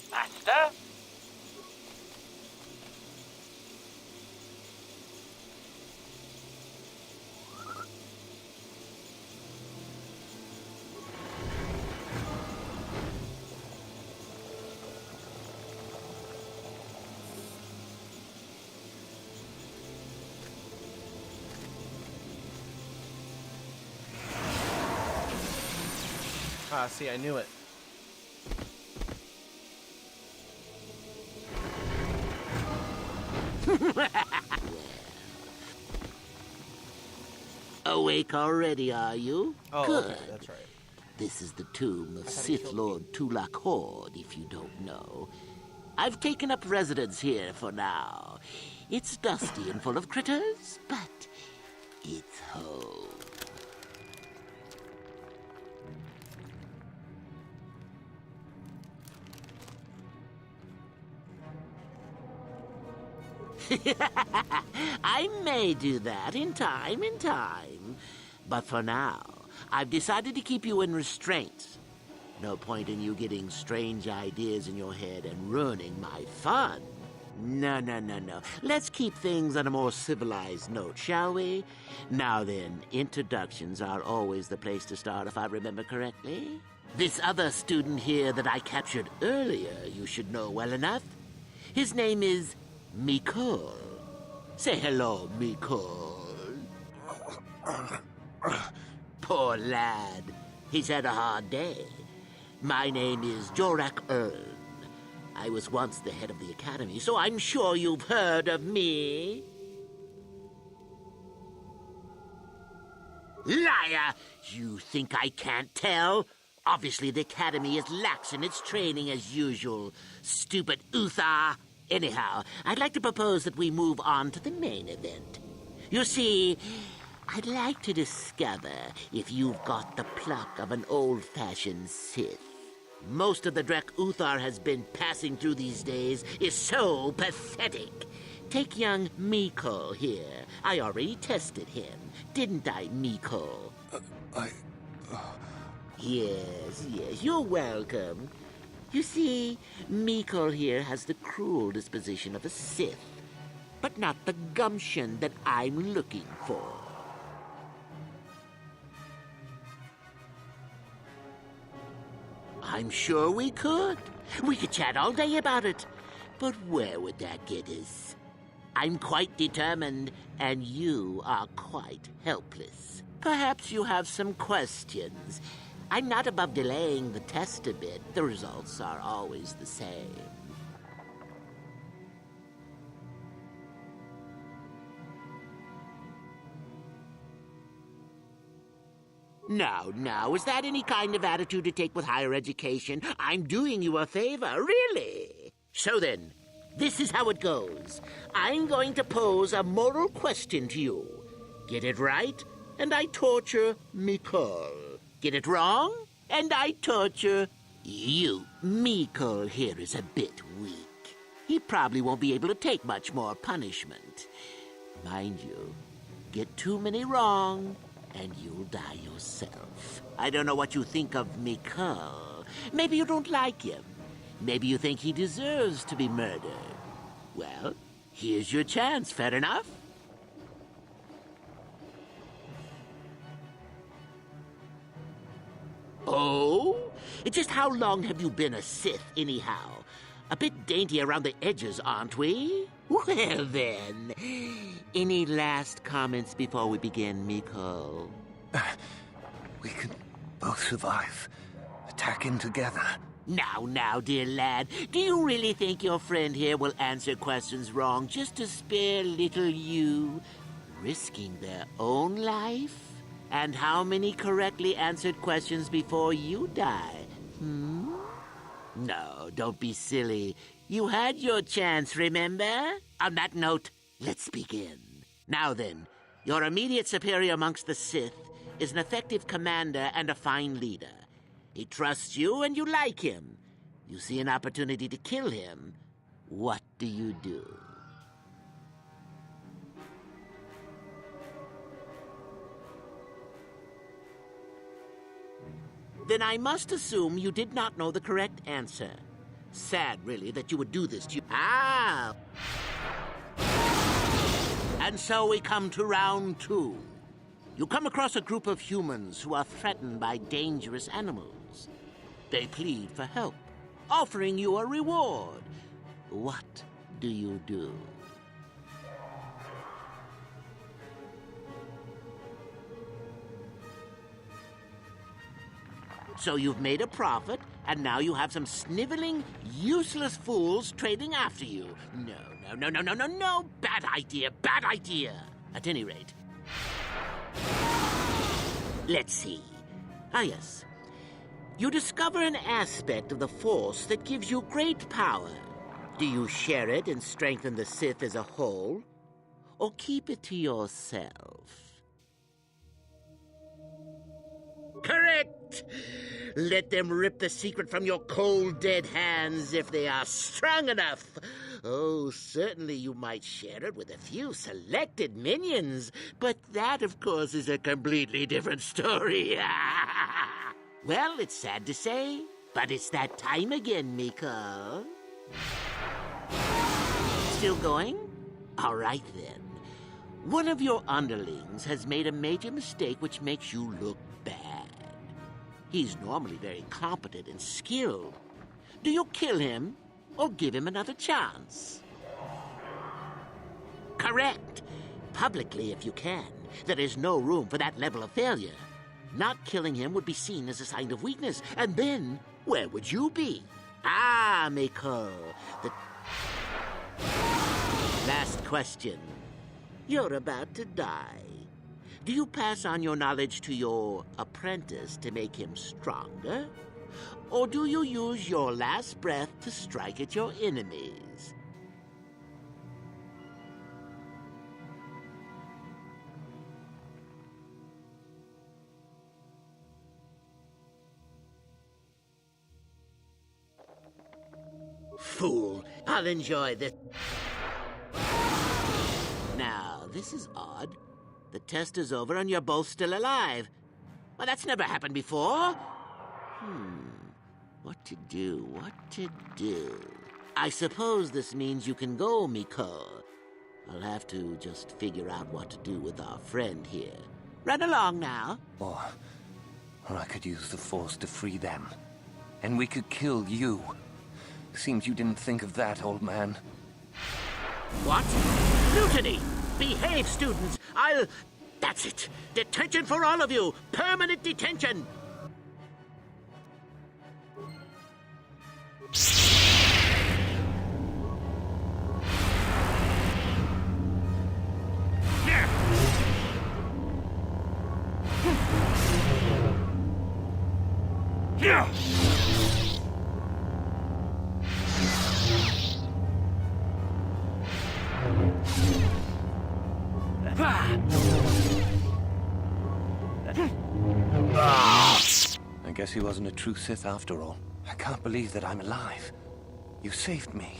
Master? Ah, see, I knew it. Awake already, are you? Oh, Good. okay, that's right. This is the tomb of Sith Lord Tulak Horde, if you don't know. I've taken up residence here for now. It's dusty and full of critters, but it's home. I may do that in time. But for now, I've decided to keep you in restraint. No point in you getting strange ideas in your head and ruining my fun. No. Let's keep things on a more civilized note, shall we? Now then, introductions are always the place to start, if I remember correctly. This other student here that I captured earlier, you should know well enough. His name is Mikol. Say hello, Mikol. Poor lad. He's had a hard day. My name is Jorak Earn. I was once the head of the academy, so I'm sure you've heard of me. Liar! You think I can't tell? Obviously, the Academy is lax in its training as usual. Stupid Uthar. Anyhow, I'd like to propose that we move on to the main event. You see, I'd like to discover if you've got the pluck of an old-fashioned Sith. Most of the Drek Uthar has been passing through these days is so pathetic. Take young Mikol here. I already tested him, didn't I, Mikol? Yes, you're welcome. You see, Mikol here has the cruel disposition of a Sith, but not the gumption that I'm looking for. I'm sure we could. We could chat all day about it. But where would that get us? I'm quite determined, and you are quite helpless. Perhaps you have some questions. I'm not above delaying the test a bit. The results are always the same. Now, is that any kind of attitude to take with higher education? I'm doing you a favor, really. So then, this is how it goes. I'm going to pose a moral question to you. Get it right, and I torture Mikol. Get it wrong, and I torture you. Mikol here is a bit weak. He probably won't be able to take much more punishment. Mind you, get too many wrong, and you'll die yourself. I don't know what you think of Mikol. Maybe you don't like him. Maybe you think he deserves to be murdered. Well, here's your chance, fair enough? Oh? Just how long have you been a Sith, anyhow? A bit dainty around the edges, aren't we? Well, then, any last comments before we begin, Mikol? We can both survive. Attacking together. Now, dear lad, do you really think your friend here will answer questions wrong just to spare little you, risking their own life? And how many correctly answered questions before you die? No, don't be silly. You had your chance, remember? On that note, let's begin. Now then, your immediate superior amongst the Sith is an effective commander and a fine leader. He trusts you and you like him. You see an opportunity to kill him. What do you do? Then I must assume you did not know the correct answer. Sad, really, that you would do this to you. And so we come to round 2. You come across a group of humans who are threatened by dangerous animals. They plead for help, offering you a reward. What do you do? So you've made a profit, and now you have some sniveling, useless fools trading after you. No. Bad idea. At any rate. Let's see. Yes. You discover an aspect of the Force that gives you great power. Do you share it and strengthen the Sith as a whole? Or keep it to yourself? Correct! Let them rip the secret from your cold, dead hands if they are strong enough. Oh, certainly you might share it with a few selected minions, but that, of course, is a completely different story. Well, it's sad to say, but it's that time again, Mikol. Still going? All right, then. One of your underlings has made a major mistake which makes you look bad. He's normally very competent and skilled. Do you kill him or give him another chance? Correct. Publicly, if you can. There is no room for that level of failure. Not killing him would be seen as a sign of weakness, and then where would you be? Mikol, the last question. You're about to die. Do you pass on your knowledge to your apprentice to make him stronger? Or do you use your last breath to strike at your enemies? Fool, I'll enjoy this. Now, this is odd. The test is over and you're both still alive. Well, that's never happened before. What to do? I suppose this means you can go, Miko. I'll have to just figure out what to do with our friend here. Run along now. Or I could use the Force to free them. And we could kill you. Seems you didn't think of that, old man. What? Mutiny! Behave, students! That's it! Detention for all of you! Permanent detention! I guess he wasn't a true Sith after all. I can't believe that I'm alive. You saved me.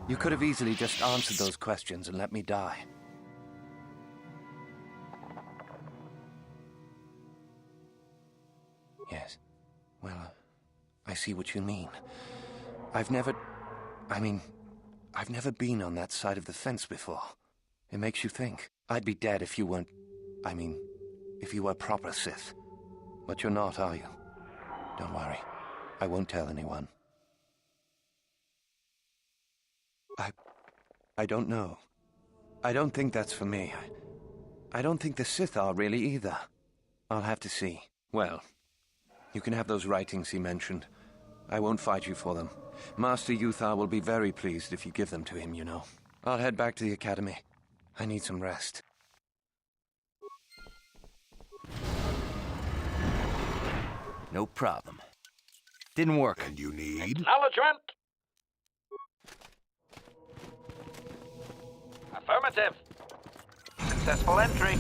You could have easily just answered those questions and let me die. Yes. Well, I see what you mean. I've never been on that side of the fence before. It makes you think. I'd be dead if you weren't... if you were proper Sith. But you're not, are you? Don't worry. I won't tell anyone. I don't know. I don't think that's for me. I don't think the Sith are really either. I'll have to see. Well, you can have those writings he mentioned. I won't fight you for them. Master Yuthar will be very pleased if you give them to him, you know. I'll head back to the academy. I need some rest. No problem. Didn't work. And you need? Acknowledgement! Affirmative. Successful entry.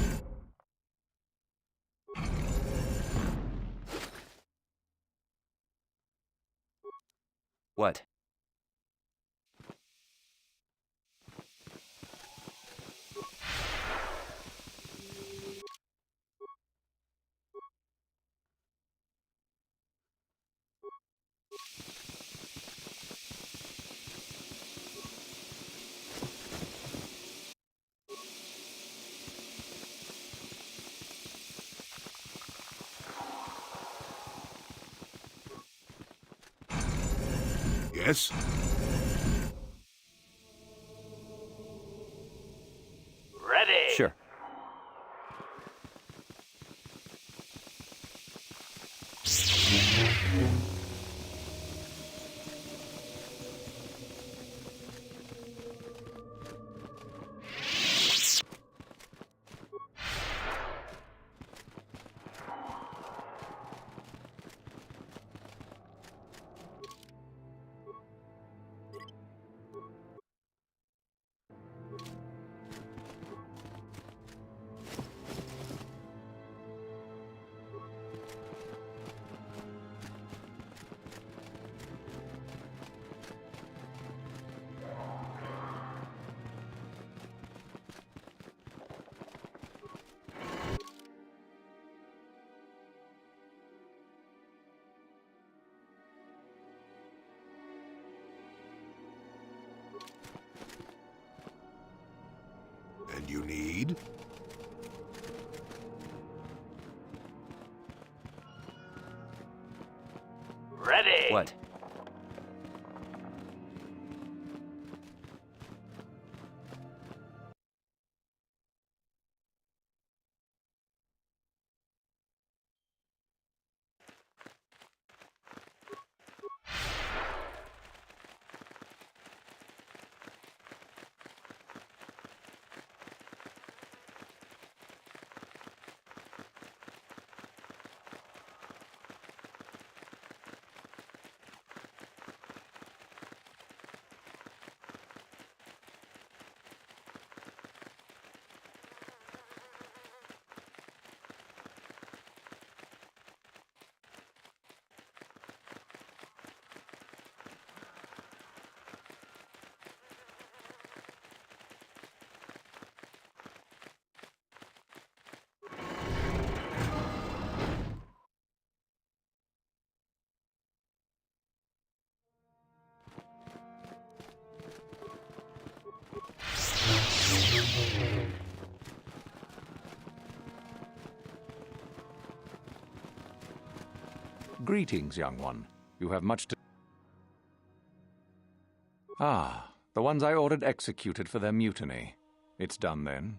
What? Yes? Ready. Sure. And you need? Ready. What? Greetings, young one. You have much to... Ah, the ones I ordered executed for their mutiny. It's done then.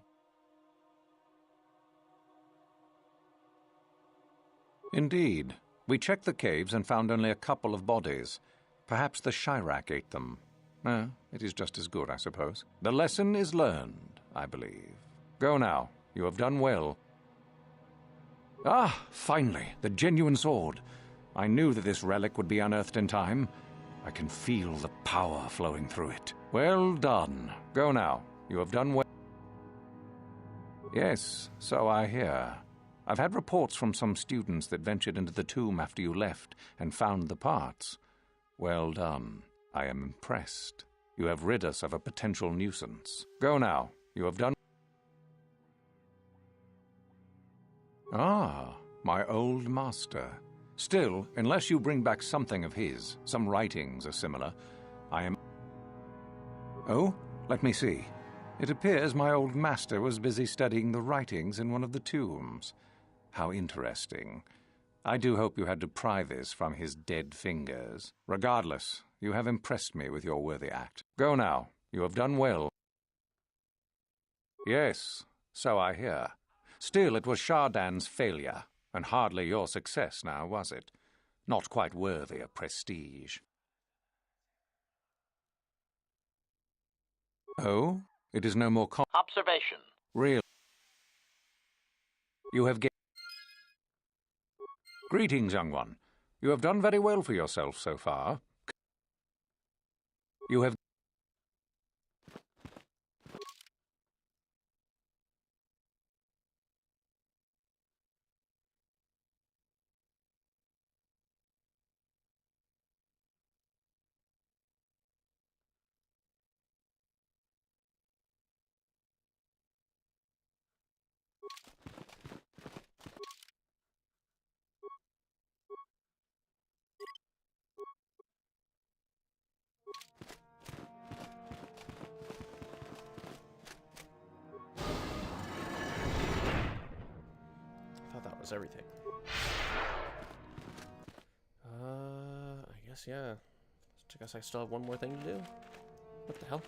Indeed. We checked the caves and found only a couple of bodies. Perhaps the Chirac ate them. It is just as good, I suppose. The lesson is learned, I believe. Go now. You have done well. Ah, finally, the genuine sword. I knew that this relic would be unearthed in time. I can feel the power flowing through it. Well done. Go now. You have done well. Yes, so I hear. I've had reports from some students that ventured into the tomb after you left and found the parts. Well done. I am impressed. You have rid us of a potential nuisance. Go now. You have done... Ah, my old master. Still, unless you bring back something of his, some writings are similar, I am... Oh, let me see. It appears my old master was busy studying the writings in one of the tombs. How interesting. I do hope you had to pry this from his dead fingers. Regardless, you have impressed me with your worthy act. Go now. You have done well. Yes, so I hear. Still, it was Shardan's failure, and hardly your success now, was it? Not quite worthy of prestige. Oh? It is no more Observation. Really? You have Greetings, young one. You have done very well for yourself so far. You have... Everything. I guess, yeah. I guess I still have one more thing to do. What the hell?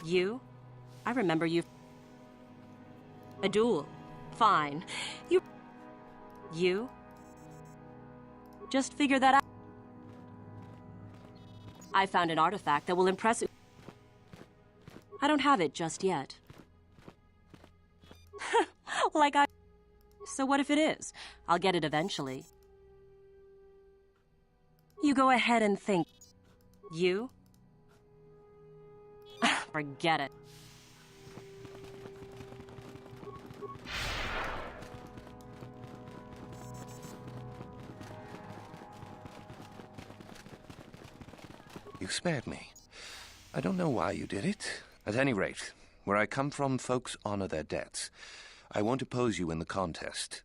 You? I remember you. A duel. Fine. You? Just figure that out. I found an artifact that will impress you. I don't have it just yet. So what if it is? I'll get it eventually. You go ahead and think. You? Forget it. You spared me. I don't know why you did it. At any rate, where I come from, folks honor their debts. I won't oppose you in the contest.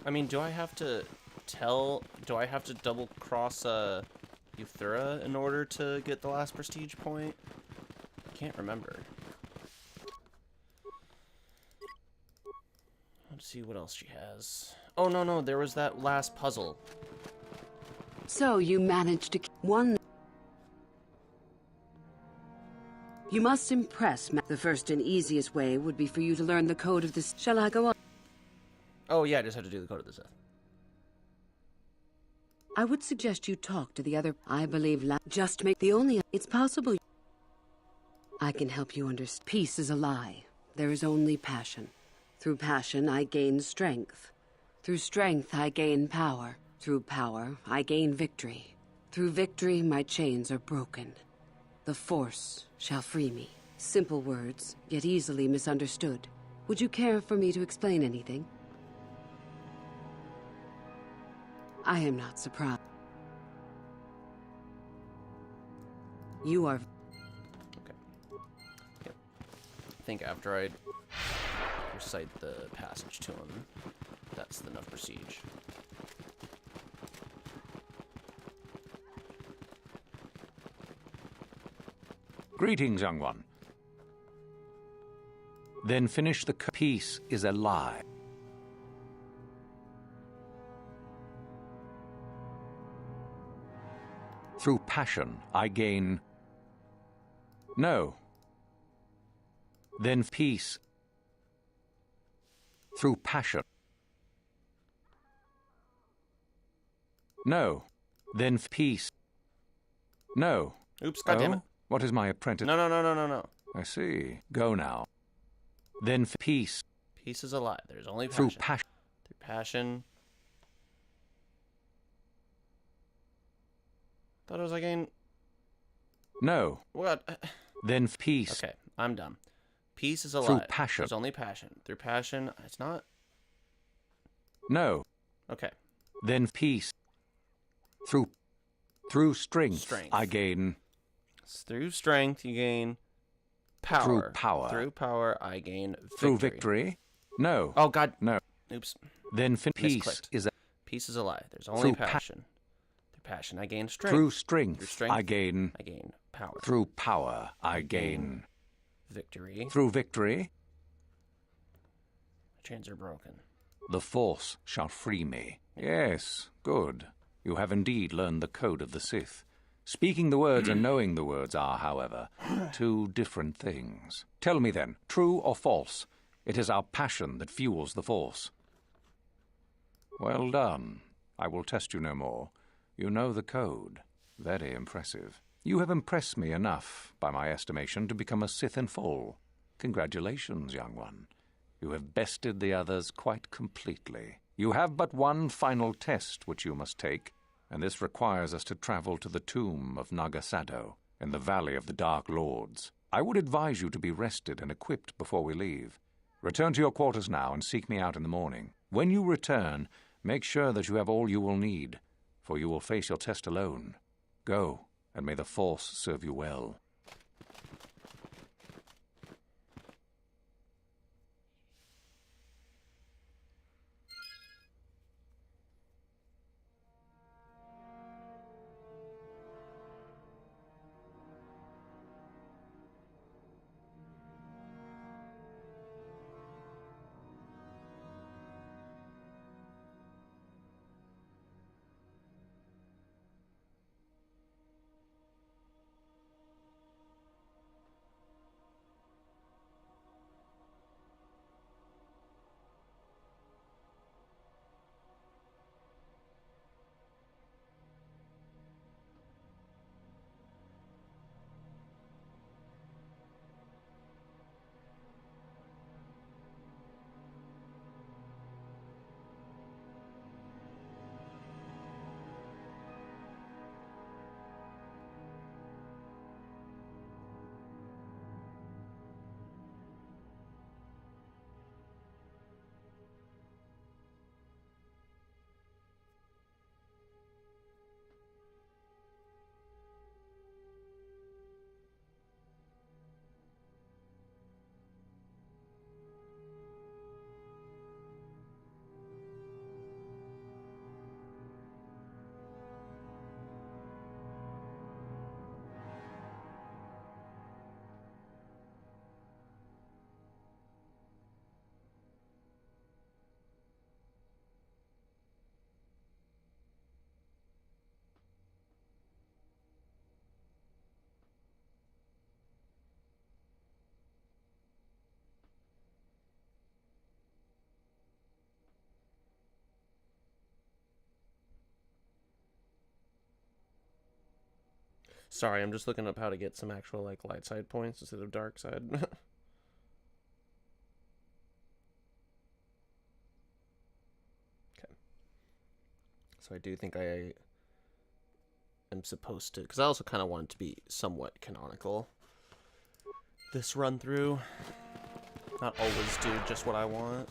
I mean, do I have to double-cross, Euthura in order to get the last prestige point? I can't remember. Let's see what else she has. Oh, no, there was that last puzzle. So you managed to one. You must impress. The first and easiest way would be for you to learn the code of this. Shall I go on? Oh, yeah, I just have to do the code of the Sith. I would suggest you talk to the other. I believe just make the only. It's possible. I can help you understand. Peace is a lie. There is only passion. Through passion, I gain strength. Through strength, I gain power. Through power, I gain victory. Through victory, my chains are broken. The Force shall free me. Simple words, yet easily misunderstood. Would you care for me to explain anything? I am not surprised. You are... Okay. Yep. I think after I recite the passage to him, that's enough prestige. Greetings, young one. Then finish the peace is a lie. Through passion, I gain... No. Then peace. Through passion. No. Then peace. No. Oops, goddammit. What is my apprentice? No. I see. Go now. Then peace. Peace is a lie. There's only passion. Through passion. Through passion. Thought it was like in... No. What? Then peace. Okay, I'm done. Peace is a Through lie. passion. There's only passion. Through passion, it's not... No. Okay. Then peace. Through strength. I gain... Through strength, you gain power. Through power. Through power, I gain victory. Through victory? No. Oh, God. No. Oops. Then peace Misclicked. is a... Peace is a lie. There's only Through passion. Through passion, I gain strength. Through strength, Through strength, I gain... I gain power. Through power, I gain... Victory. Through victory... My chains are broken. The Force shall free me. Yes, good. You have indeed learned the code of the Sith. Speaking the words and knowing the words are, however, two different things. Tell me then, true or false? It is our passion that fuels the Force. Well done. I will test you no more. You know the code. Very impressive. You have impressed me enough, by my estimation, to become a Sith in full. Congratulations, young one. You have bested the others quite completely. You have but one final test which you must take, and this requires us to travel to the tomb of Nagasando, in the Valley of the Dark Lords. I would advise you to be rested and equipped before we leave. Return to your quarters now and seek me out in the morning. When you return, make sure that you have all you will need, for you will face your test alone. Go, and may the Force serve you well. Sorry, I'm just looking up how to get some actual, like, light side points instead of dark side. Okay. So I do think I am supposed to, because I also kind of want it to be somewhat canonical. This run through. Not always do just what I want.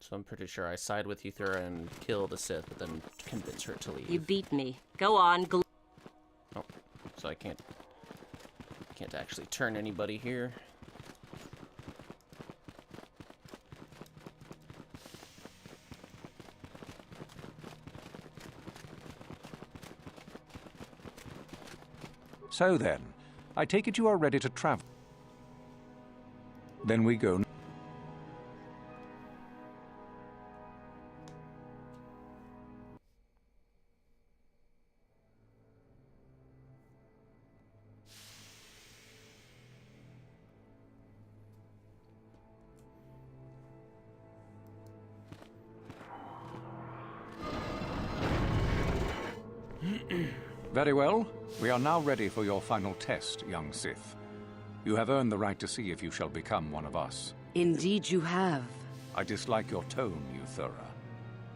So I'm pretty sure I side with Euthura and kill the Sith, but then convince her to leave. You beat me. Go on. Oh, so I can't actually turn anybody here. So then, I take it you are ready to travel. Then we go. Very well. We are now ready for your final test, young Sith. You have earned the right to see if you shall become one of us. Indeed you have. I dislike your tone, Euthura.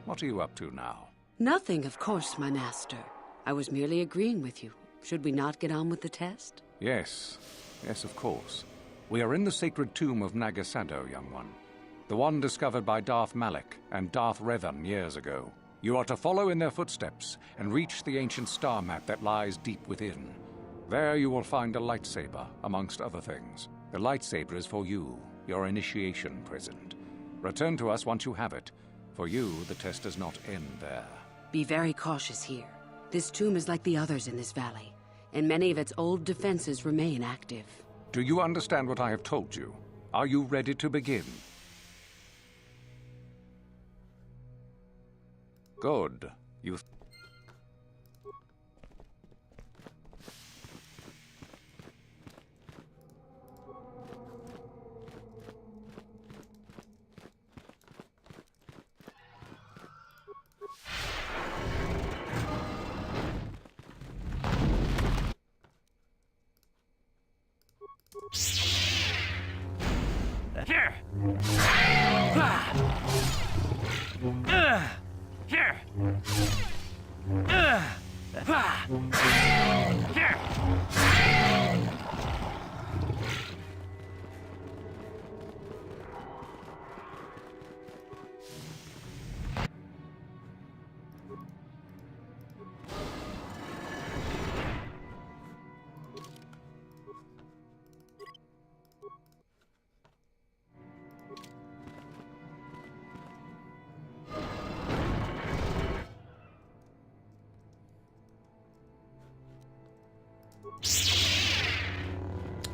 What are you up to now? Nothing, of course, my master. I was merely agreeing with you. Should we not get on with the test? Yes. Yes, of course. We are in the sacred tomb of Nagasando, young one. The one discovered by Darth Malak and Darth Revan years ago. You are to follow in their footsteps and reach the ancient star map that lies deep within. There you will find a lightsaber, amongst other things. The lightsaber is for you, your initiation present. Return to us once you have it. For you, the test does not end there. Be very cautious here. This tomb is like the others in this valley, and many of its old defenses remain active. Do you understand what I have told you? Are you ready to begin? Good. You... Here! Here! Here!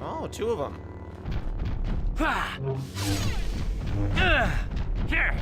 Oh, two of them. Here!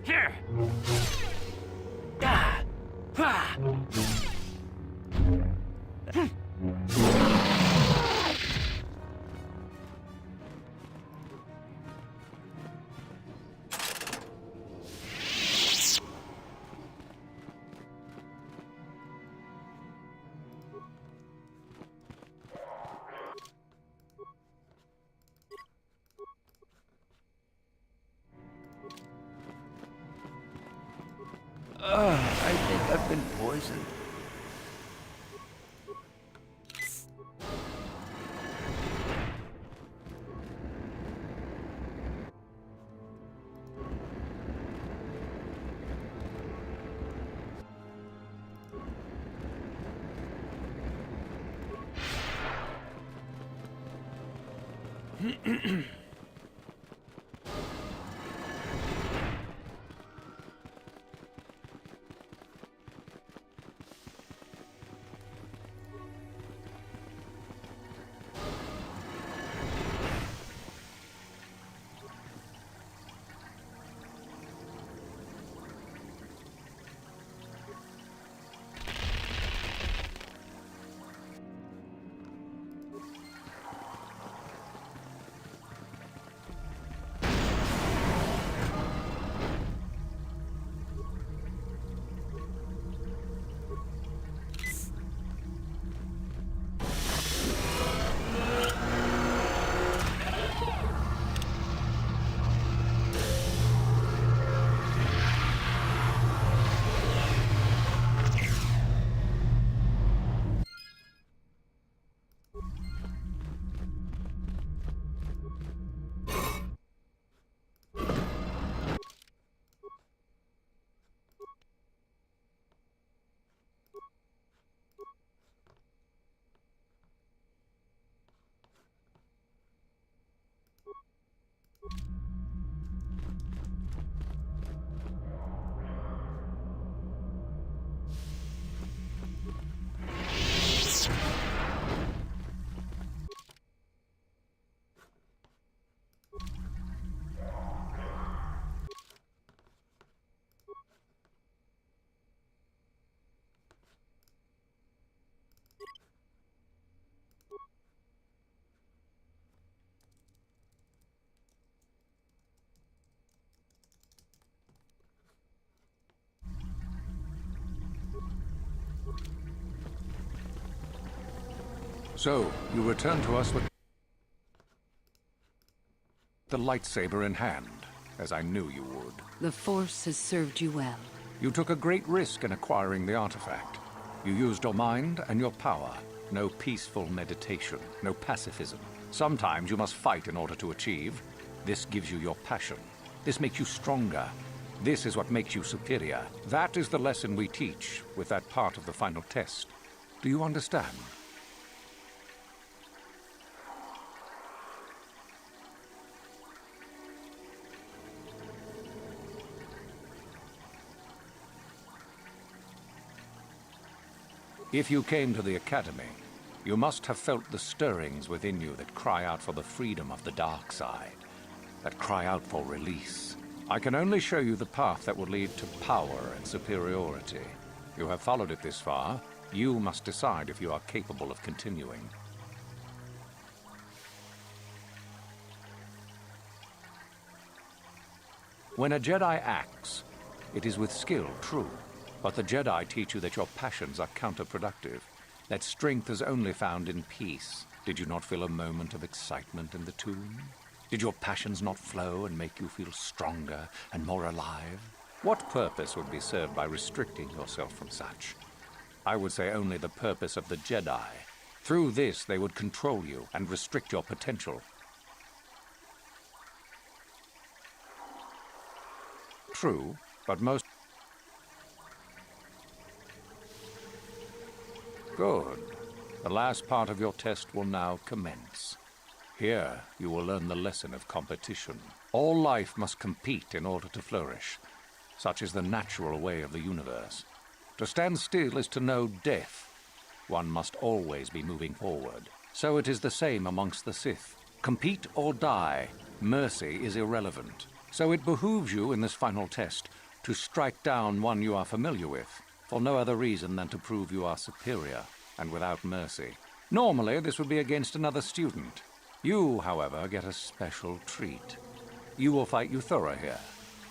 Here. Ah. Ah. I think I've been poisoned. So, you return to us with the lightsaber in hand, as I knew you would. The Force has served you well. You took a great risk in acquiring the artifact. You used your mind and your power. No peaceful meditation, no pacifism. Sometimes you must fight in order to achieve. This gives you your passion. This makes you stronger. This is what makes you superior. That is the lesson we teach with that part of the final test. Do you understand? If you came to the Academy, you must have felt the stirrings within you that cry out for the freedom of the dark side, that cry out for release. I can only show you the path that will lead to power and superiority. You have followed it this far. You must decide if you are capable of continuing. When a Jedi acts, it is with skill, true. But the Jedi teach you that your passions are counterproductive, that strength is only found in peace. Did you not feel a moment of excitement in the tomb? Did your passions not flow and make you feel stronger and more alive? What purpose would be served by restricting yourself from such? I would say only the purpose of the Jedi. Through this, they would control you and restrict your potential. True, but most... Good. The last part of your test will now commence. Here, you will learn the lesson of competition. All life must compete in order to flourish. Such is the natural way of the universe. To stand still is to know death. One must always be moving forward. So it is the same amongst the Sith. Compete or die. Mercy is irrelevant. So it behooves you in this final test to strike down one you are familiar with, for no other reason than to prove you are superior and without mercy. Normally, this would be against another student. You, however, get a special treat. You will fight Euthura here,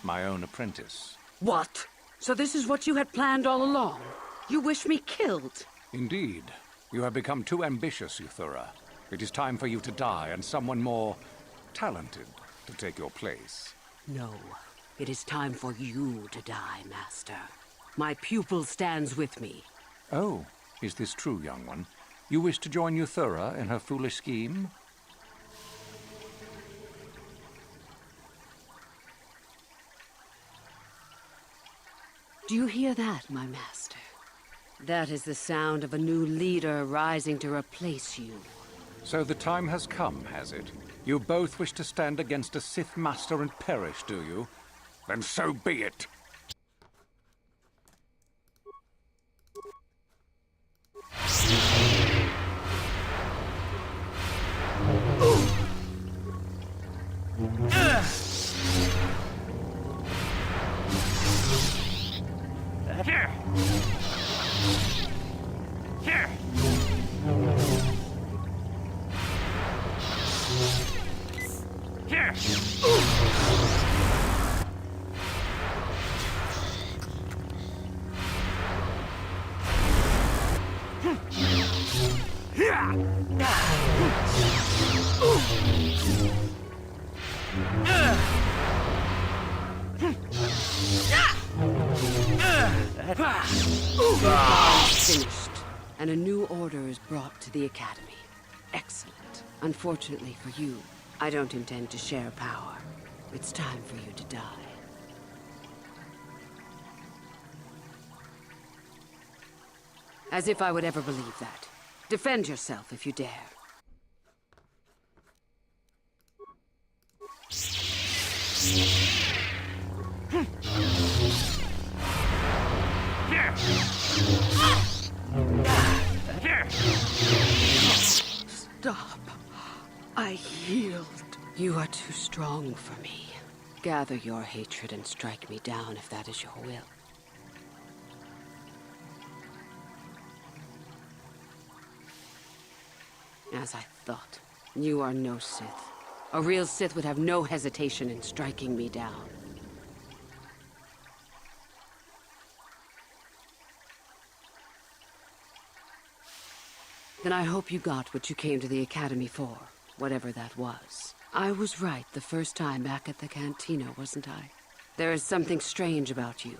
my own apprentice. What? So this is what you had planned all along? You wish me killed? Indeed. You have become too ambitious, Euthura. It is time for you to die, and someone more talented to take your place. No. It is time for you to die, Master. My pupil stands with me. Oh, is this true, young one? You wish to join Euthura in her foolish scheme? Do you hear that, my master? That is the sound of a new leader rising to replace you. So the time has come, has it? You both wish to stand against a Sith master and perish, do you? Then so be it! Here! Here! Here! Finished, and a new order is brought to the Academy. Excellent. Unfortunately for you, I don't intend to share power. It's time for you to die. As if I would ever believe that. Defend yourself if you dare. Here! Here! Stop. I yield. You are too strong for me. Gather your hatred and strike me down if that is your will. As I thought, you are no Sith. A real Sith would have no hesitation in striking me down. Then I hope you got what you came to the Academy for, whatever that was. I was right the first time back at the cantina, wasn't I? There is something strange about you.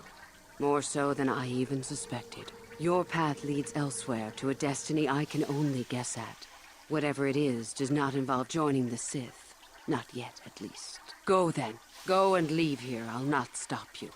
More so than I even suspected. Your path leads elsewhere to a destiny I can only guess at. Whatever it is does not involve joining the Sith. Not yet, at least. Go then. Go and leave here. I'll not stop you.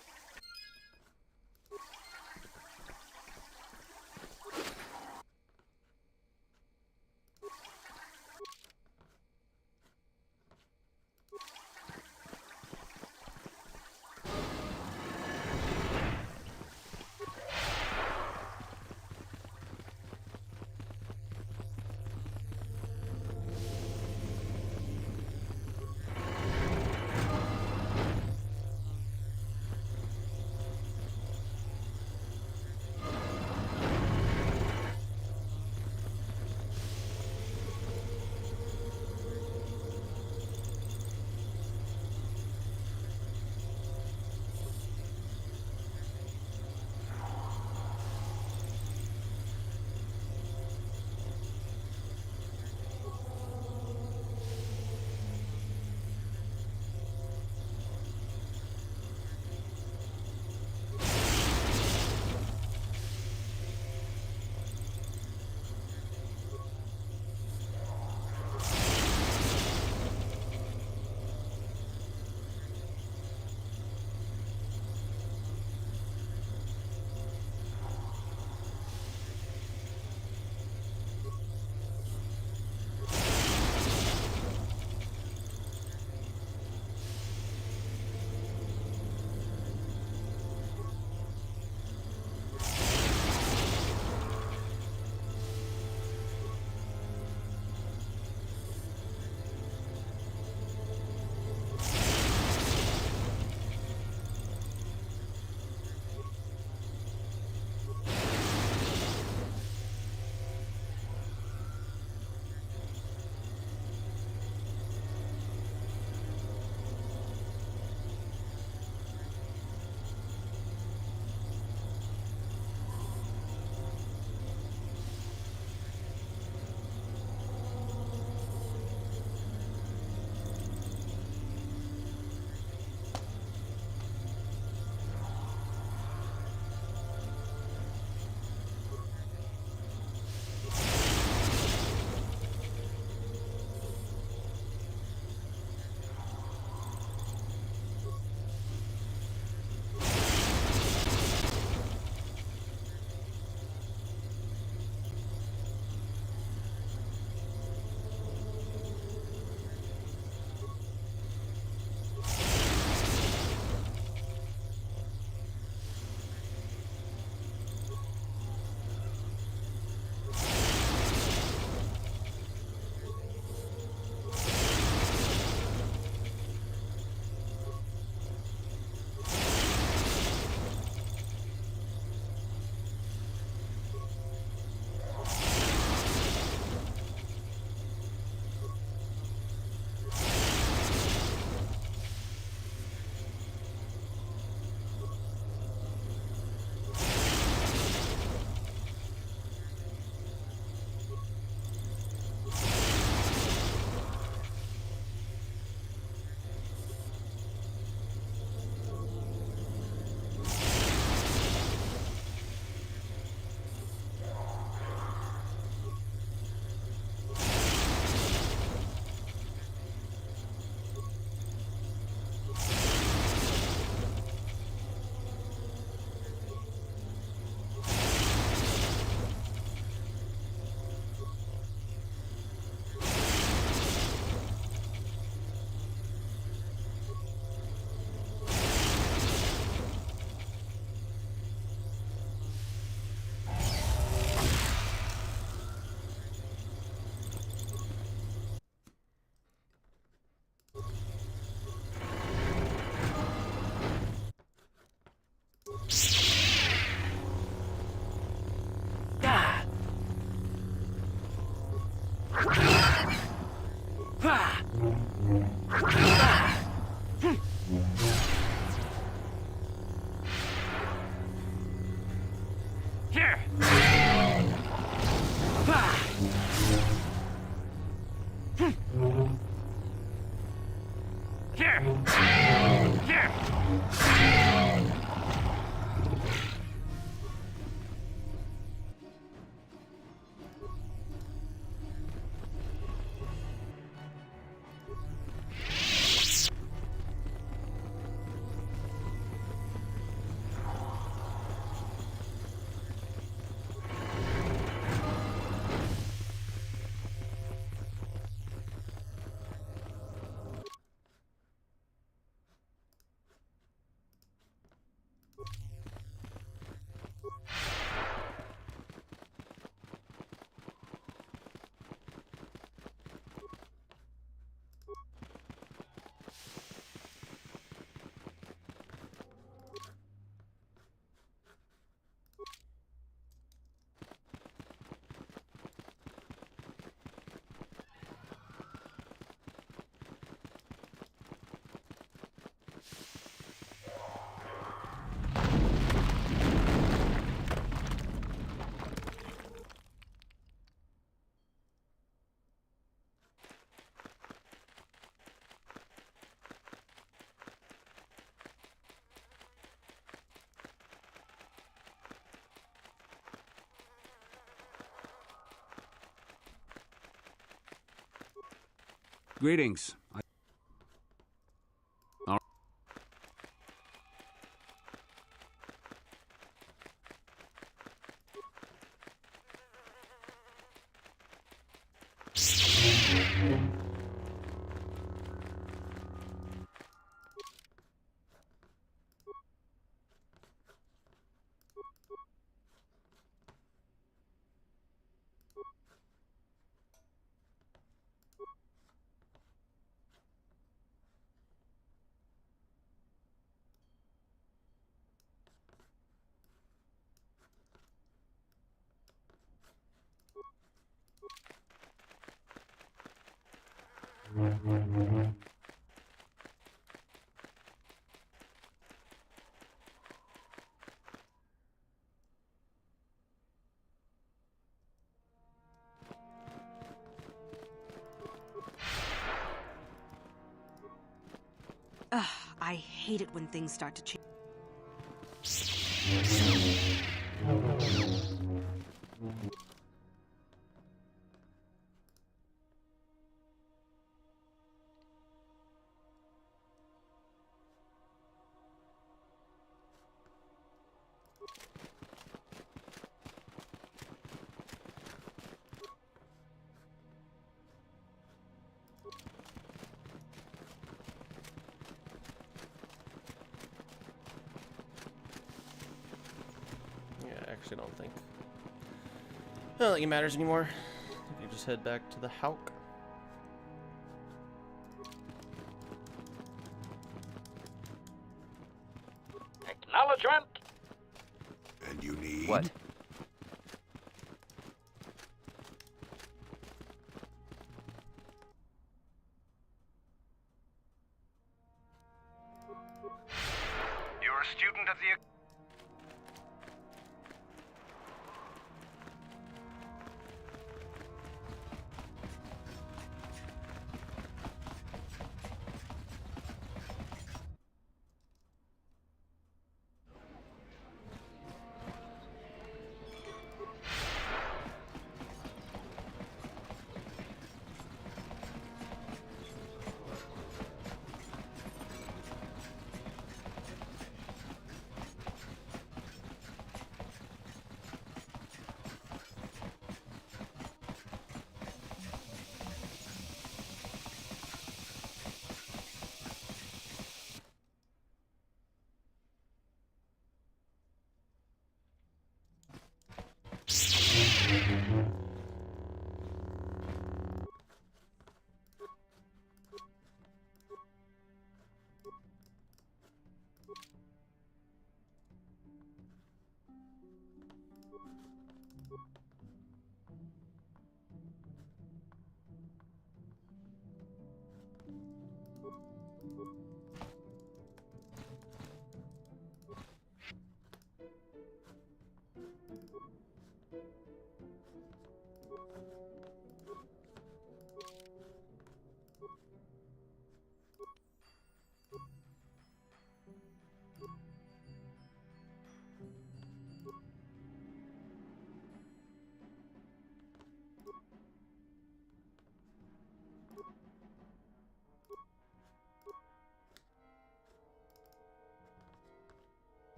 Greetings. Ugh, I hate it when things start to change. I don't think it matters anymore. I can just head back to the Hauk. Acknowledgement. And you need what? You're a student of the...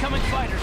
Incoming fighters!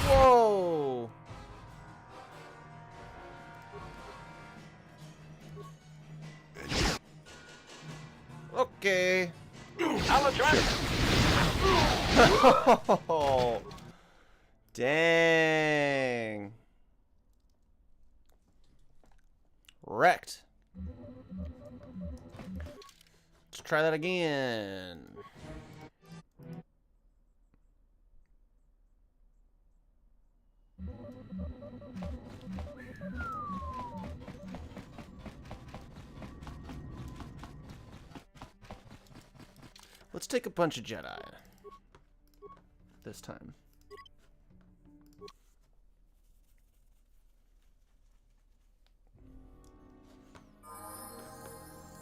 Whoa! Okay. I'll address it. Oh, dang. Wrecked. Let's try that again. Let's take a bunch of Jedi this time.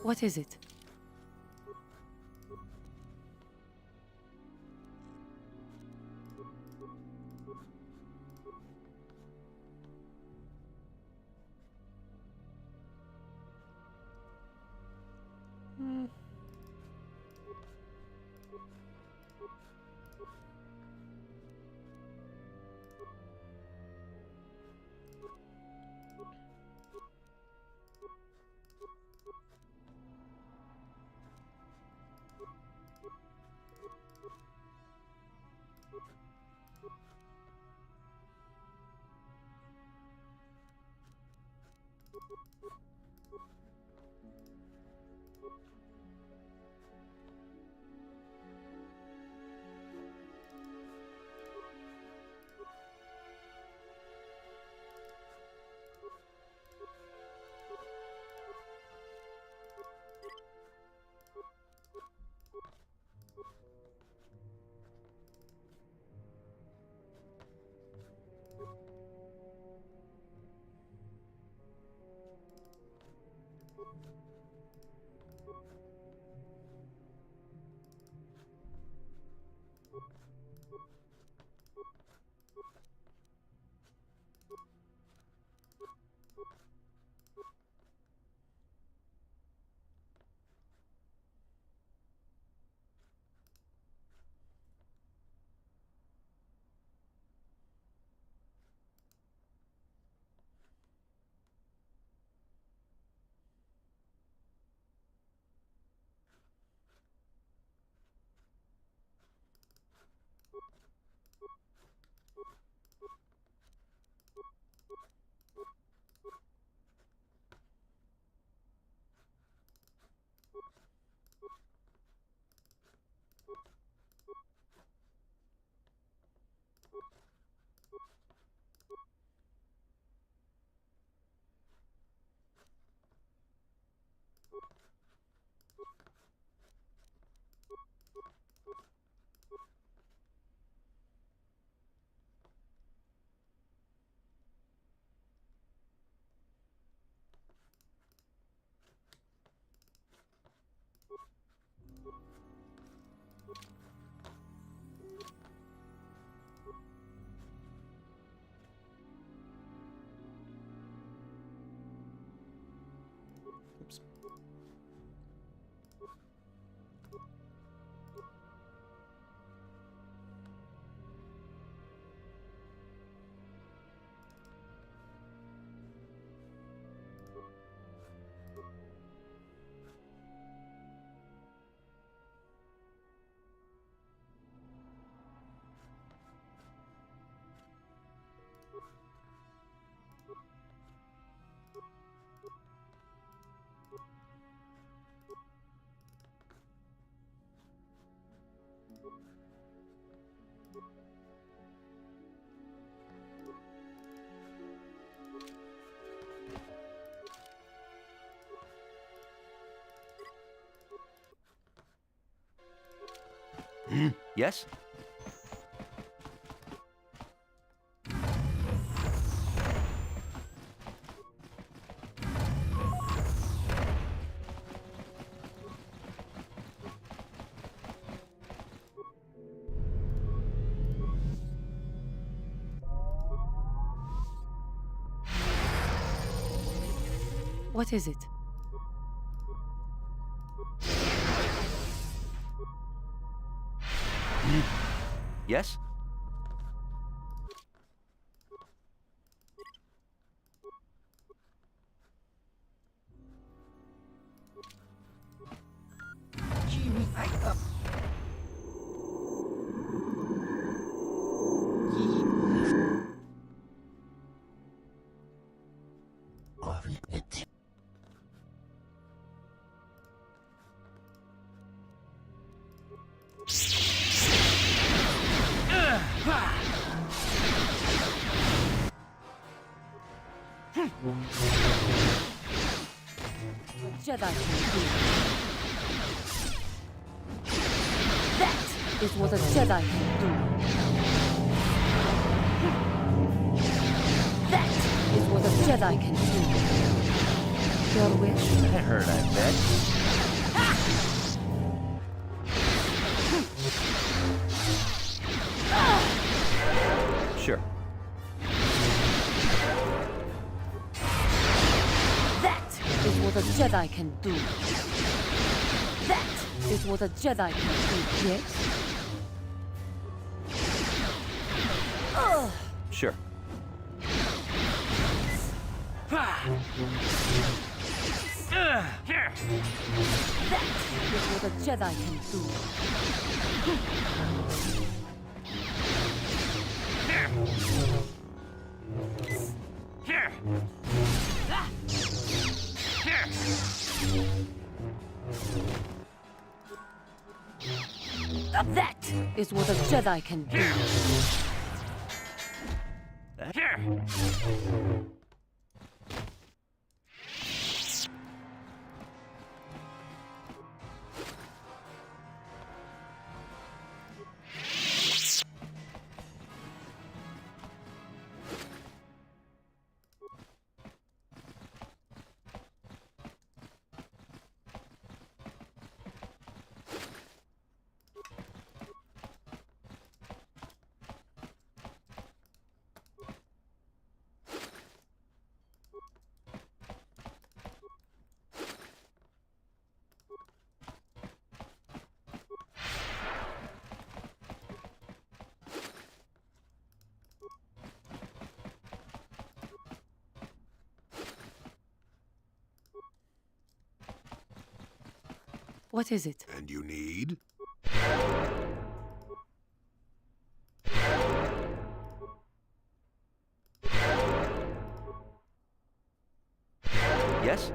What is it? Oops. Yes? What is it? Yes? Jedi can do. That is what a Jedi can do. That is what a Jedi can do. Your wish? I heard, I bet. Sure. Is what a Jedi can do. That is what a Jedi can do, yes? Sure. That is what a Jedi can do. That is what a Jedi can do. What is it? And you need? Yes?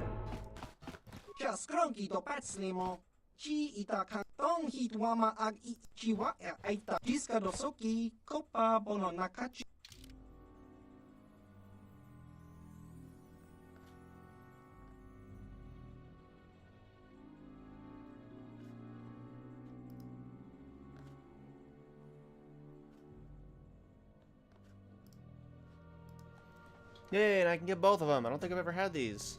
Yay, and I can get both of them. I don't think I've ever had these.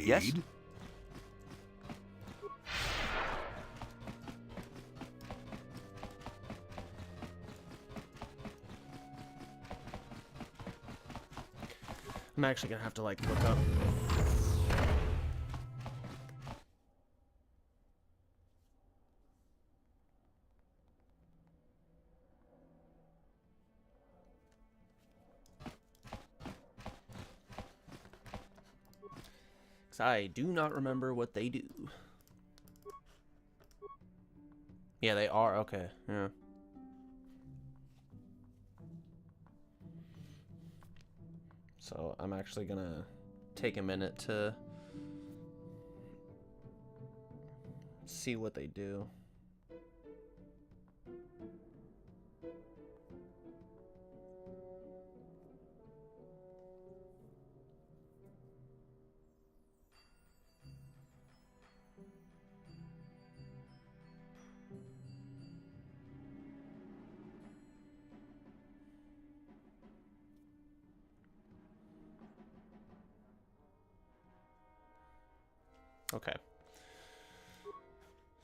Yes? I'm actually gonna have to like look up. Because I do not remember what they do. Yeah, they are. Okay. Yeah. So I'm actually gonna take a minute to see what they do. Okay.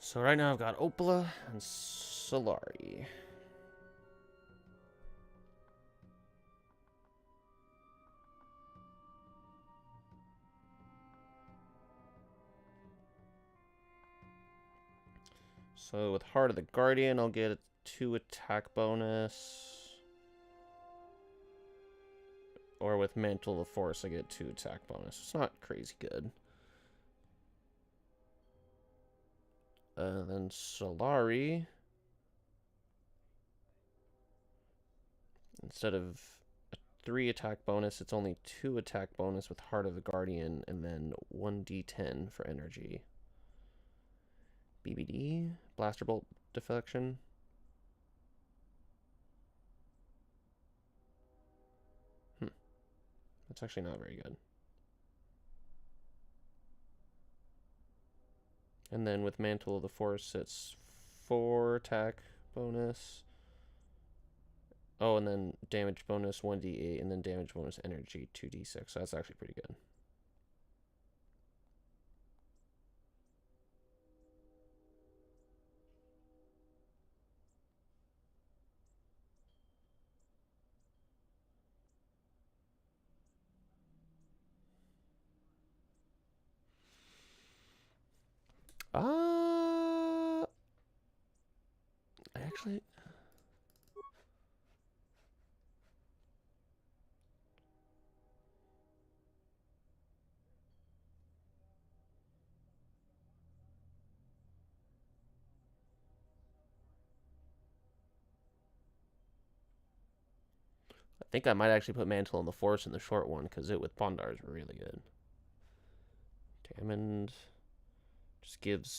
So right now I've got Opala and Solari. So with Heart of the Guardian, I'll get a 2 attack bonus. Or with Mantle of the Force, I get 2 attack bonus. It's not crazy good. Then Solari, instead of a 3 attack bonus, it's only 2 attack bonus with Heart of the Guardian, and then 1d10 for energy. BBD, Blaster Bolt Deflection. That's actually not very good. And then with Mantle of the Force, it's 4 attack bonus. Oh, and then damage bonus 1d8, and then damage bonus energy 2d6. So that's actually pretty good. Actually, I think I might actually put Mantle on the Force in the short one, because it with Pondar is really good. Damned just gives,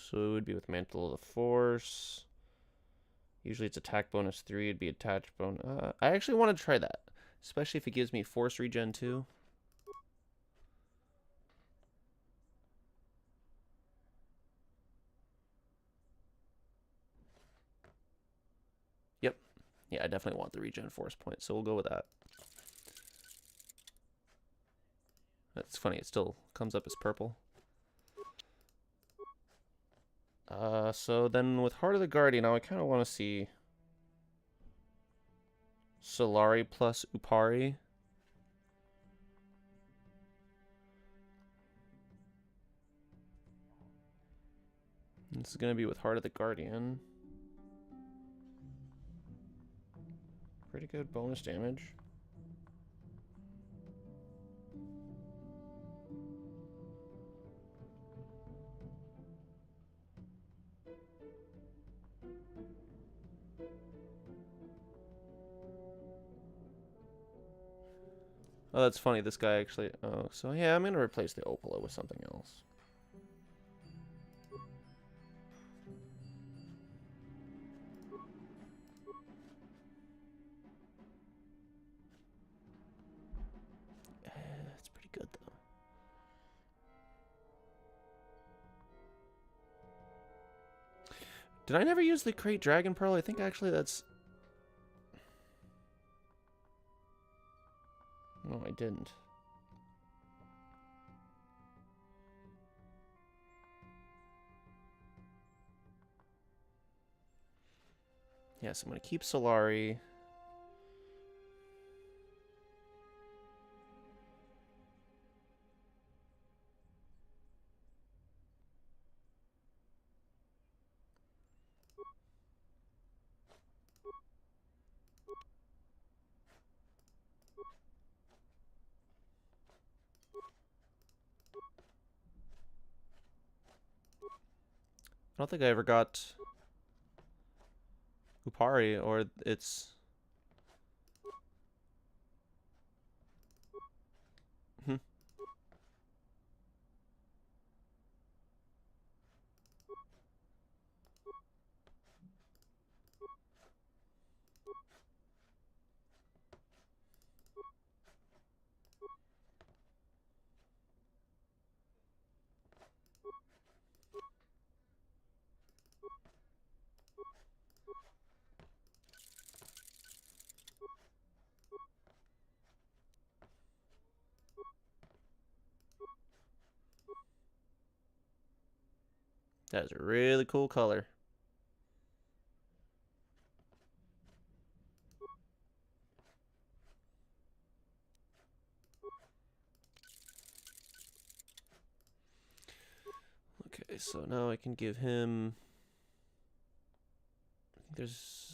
so it would be with Mantle of the Force. Usually it's attack bonus 3, it'd be attached bonus. I actually want to try that, especially if it gives me Force regen too. Yep. Yeah, I definitely want the regen Force point, so we'll go with that. That's funny, it still comes up as purple. So then with Heart of the Guardian, now I kind of want to see Solari plus Upari. This is going to be with Heart of the Guardian. Pretty good bonus damage. Oh, that's funny. This guy actually... Oh, so yeah, I'm going to replace the Opala with something else. That's pretty good, though. Did I never use the Crate Dragon Pearl? I think actually that's... No, I didn't. Yes, I'm going to keep Solari. I don't think I ever got Upari, or it's... Hmm. That is a really cool color. Okay, so now I can give him... I think there's...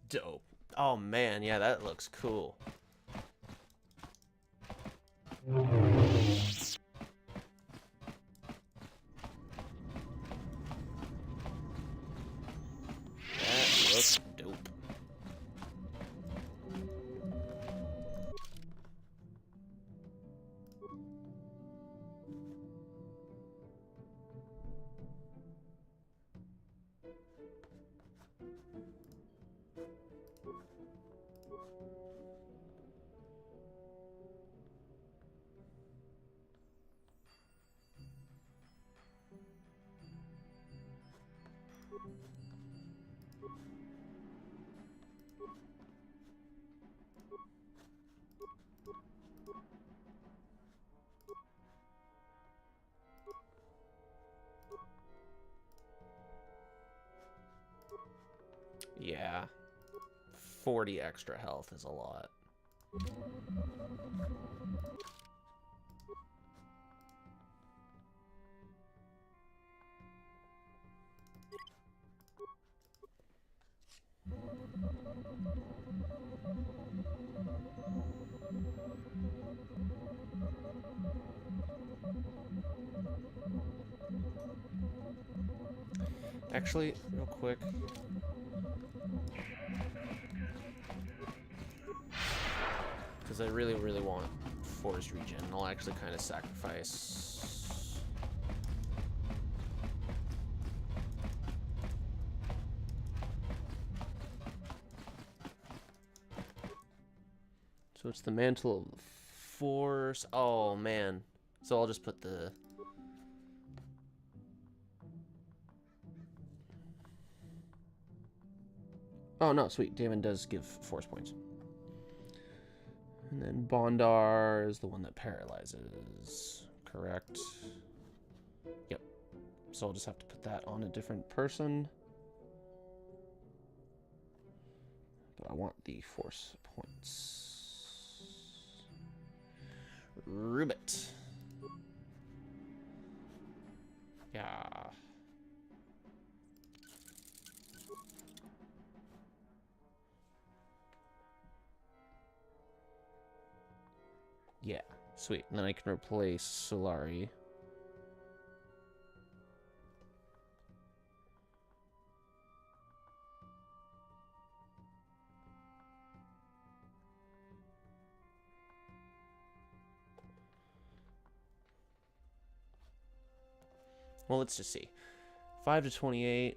Dope. Oh man, yeah, that looks cool. That looks dope. Yeah. 40 extra health is a lot. Actually, real quick. Because I really, really want forest regen. I'll actually kind of sacrifice... So it's the mantle of the force. Oh, man. So I'll just put the... Oh, no, sweet. Damon does give force points. And then Bondar is the one that paralyzes. Correct. Yep. So I'll just have to put that on a different person. But I want the force points. Ribbit. Yeah. Yeah, sweet. And then I can replace Solari. Well, let's just see. 5 to 28.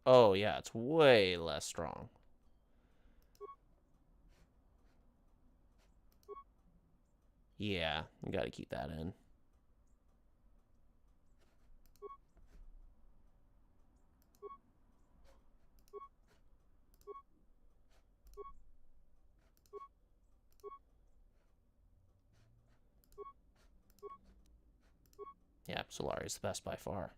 Oh, yeah, it's way less strong. Yeah, you gotta keep that in. Yeah, Solari's the best by far.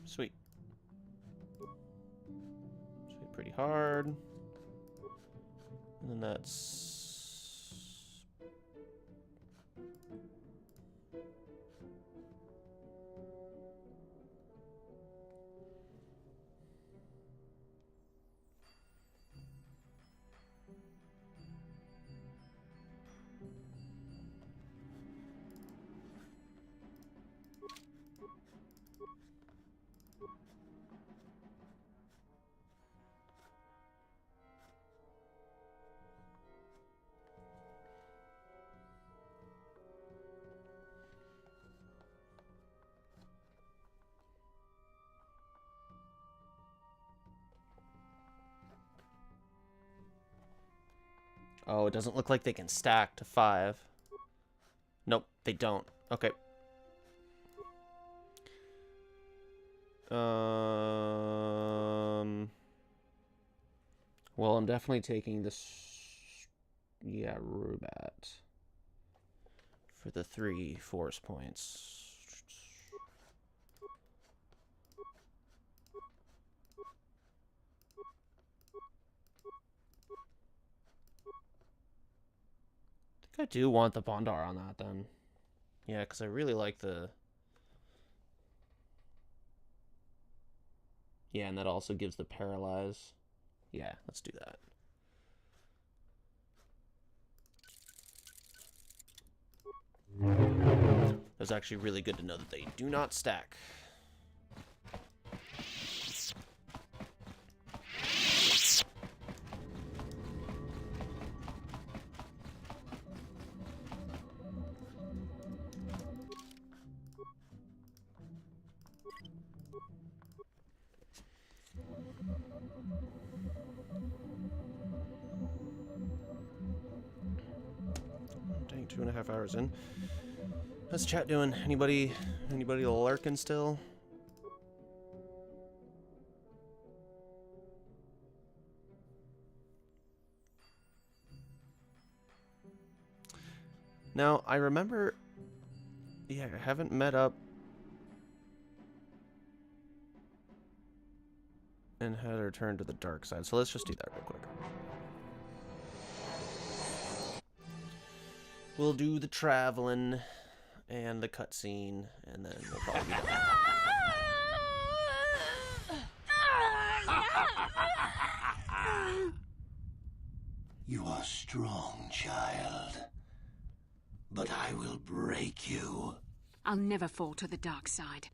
Sweet. Sweet, pretty hard. And then that's... Oh, it doesn't look like they can stack to 5. Nope, they don't. Okay. Well, I'm definitely taking this. Yeah, Rubat for the 3 force points. I do want the Bondar on that, then. Yeah, because I really like the... Yeah, and that also gives the Paralyze. Yeah, let's do that. It's actually really good to know that they do not stack. Dang, 2.5 hours in. How's chat doing? Anybody lurking still? Now, I remember Yeah, I haven't met up and had her turn to the dark side. So let's just do that real quick. We'll do the traveling and the cutscene, and then we'll probably be done. You are strong, child. But I will break you. I'll never fall to the dark side.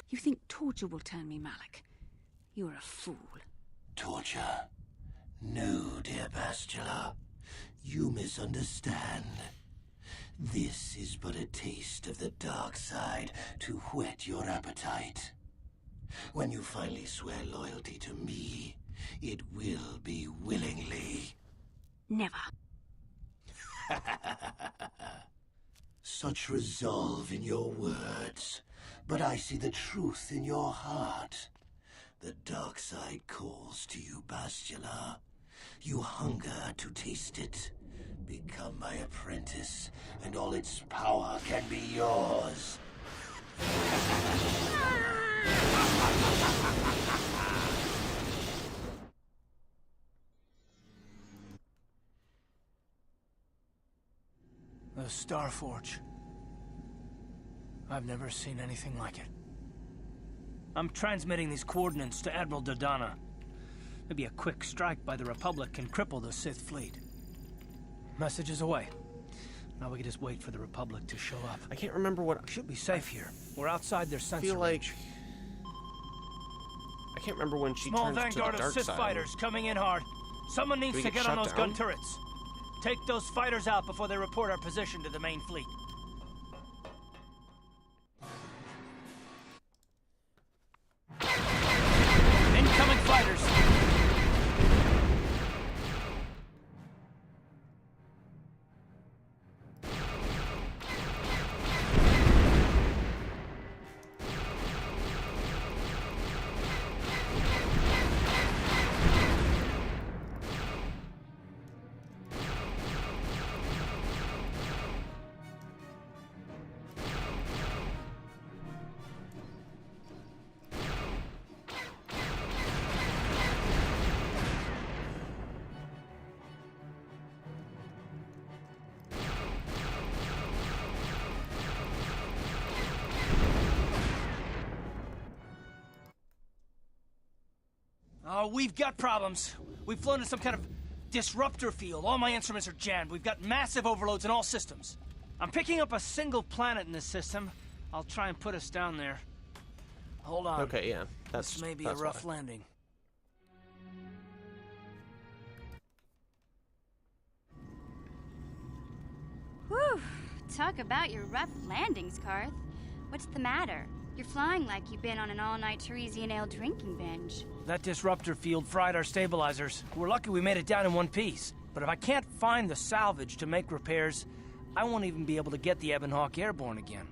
You think torture will turn me, Malik? You're a fool. Torture? No, dear Bastila. You misunderstand. This is but a taste of the dark side to whet your appetite. When you finally swear loyalty to me, it will be willingly. Never. Such resolve in your words, but I see the truth in your heart. The dark side calls to you, Bastila. You hunger to taste it. Become my apprentice, and all its power can be yours. The Starforge. I've never seen anything like it. I'm transmitting these coordinates to Admiral Dodonna. Maybe a quick strike by the Republic can cripple the Sith fleet. Message is away. Now we can just wait for the Republic to show up. I can't remember what... We should be safe here. We're outside their sensor feel like... range. I can't remember when she Small turns to the vanguard of dark Sith side. fighters coming in hard. Someone needs we to get get on shut those down? gun turrets. Take those fighters out before they report our position to the main fleet. Incoming fighters! Oh, we've got problems. We've flown in some kind of disruptor field. All my instruments are jammed. We've got massive overloads in all systems. I'm picking up a single planet in this system. I'll try and put us down there. Hold on. Okay, yeah. This may be a rough landing. Whew. Talk about your rough landings, Karth. What's the matter? You're flying like you've been on an all-night Teresian ale drinking binge. That disruptor field fried our stabilizers. We're lucky we made it down in one piece. But if I can't find the salvage to make repairs, I won't even be able to get the Ebon Hawk airborne again.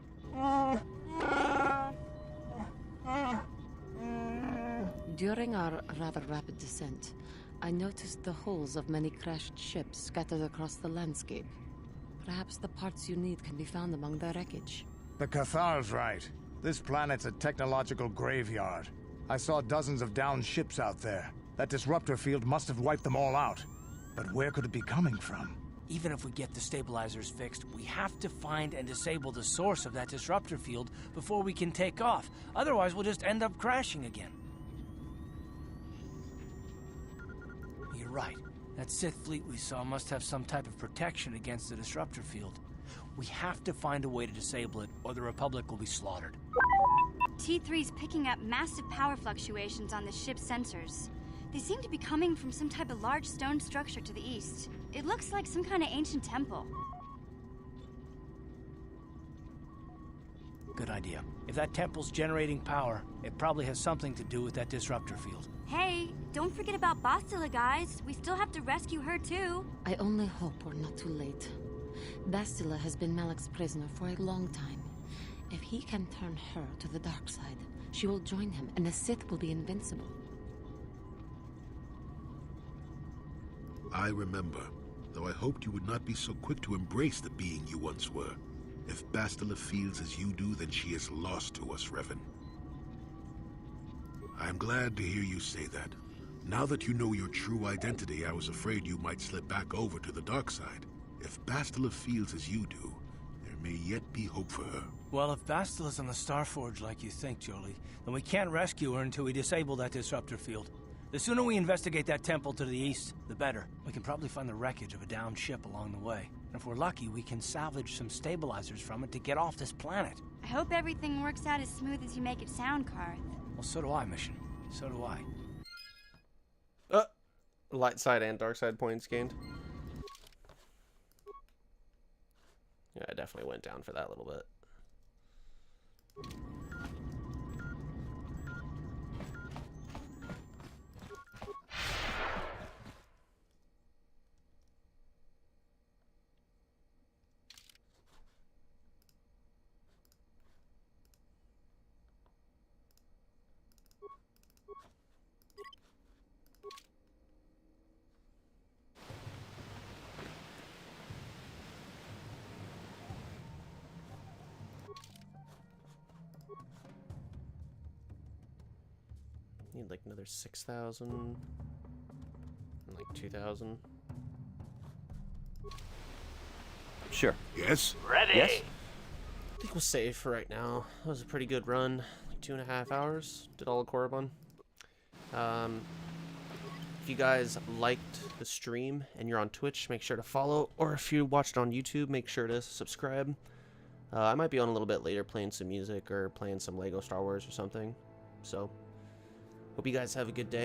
During our rather rapid descent, I noticed the hulls of many crashed ships scattered across the landscape. Perhaps the parts you need can be found among the wreckage. The Cathar's right. This planet's a technological graveyard. I saw dozens of downed ships out there. That disruptor field must have wiped them all out. But where could it be coming from? Even if we get the stabilizers fixed, we have to find and disable the source of that disruptor field before we can take off. Otherwise, we'll just end up crashing again. You're right. That Sith fleet we saw must have some type of protection against the disruptor field. We have to find a way to disable it, or the Republic will be slaughtered. T3's picking up massive power fluctuations on the ship's sensors. They seem to be coming from some type of large stone structure to the east. It looks like some kind of ancient temple. Good idea. If that temple's generating power, it probably has something to do with that disruptor field. Hey, don't forget about Bastila, guys. We still have to rescue her, too. I only hope we're not too late. Bastila has been Malik's prisoner for a long time. If he can turn her to the dark side, she will join him, and the Sith will be invincible. I remember, though I hoped you would not be so quick to embrace the being you once were. If Bastila feels as you do, then she is lost to us, Revan. I am glad to hear you say that. Now that you know your true identity, I was afraid you might slip back over to the dark side. If Bastila feels as you do, there may yet be hope for her. Well, if Bastila's on the Starforge like you think, Jolie, then we can't rescue her until we disable that disruptor field. The sooner we investigate that temple to the east, the better. We can probably find the wreckage of a downed ship along the way. And if we're lucky, we can salvage some stabilizers from it to get off this planet. I hope everything works out as smooth as you make it sound, Karth. Well, so do I, Mission. So do I. Light side and dark side points gained. Yeah, I definitely went down for that a little bit. Need like another 6,000 and like 2,000. Sure. Yes? Ready? Yes? I think we'll save for right now. That was a pretty good run. Like 2.5 hours. Did all of Korriban. If you guys liked the stream and you're on Twitch, make sure to follow. Or if you watched on YouTube, make sure to subscribe. I might be on a little bit later playing some music or playing some Lego Star Wars or something. So, hope you guys have a good day.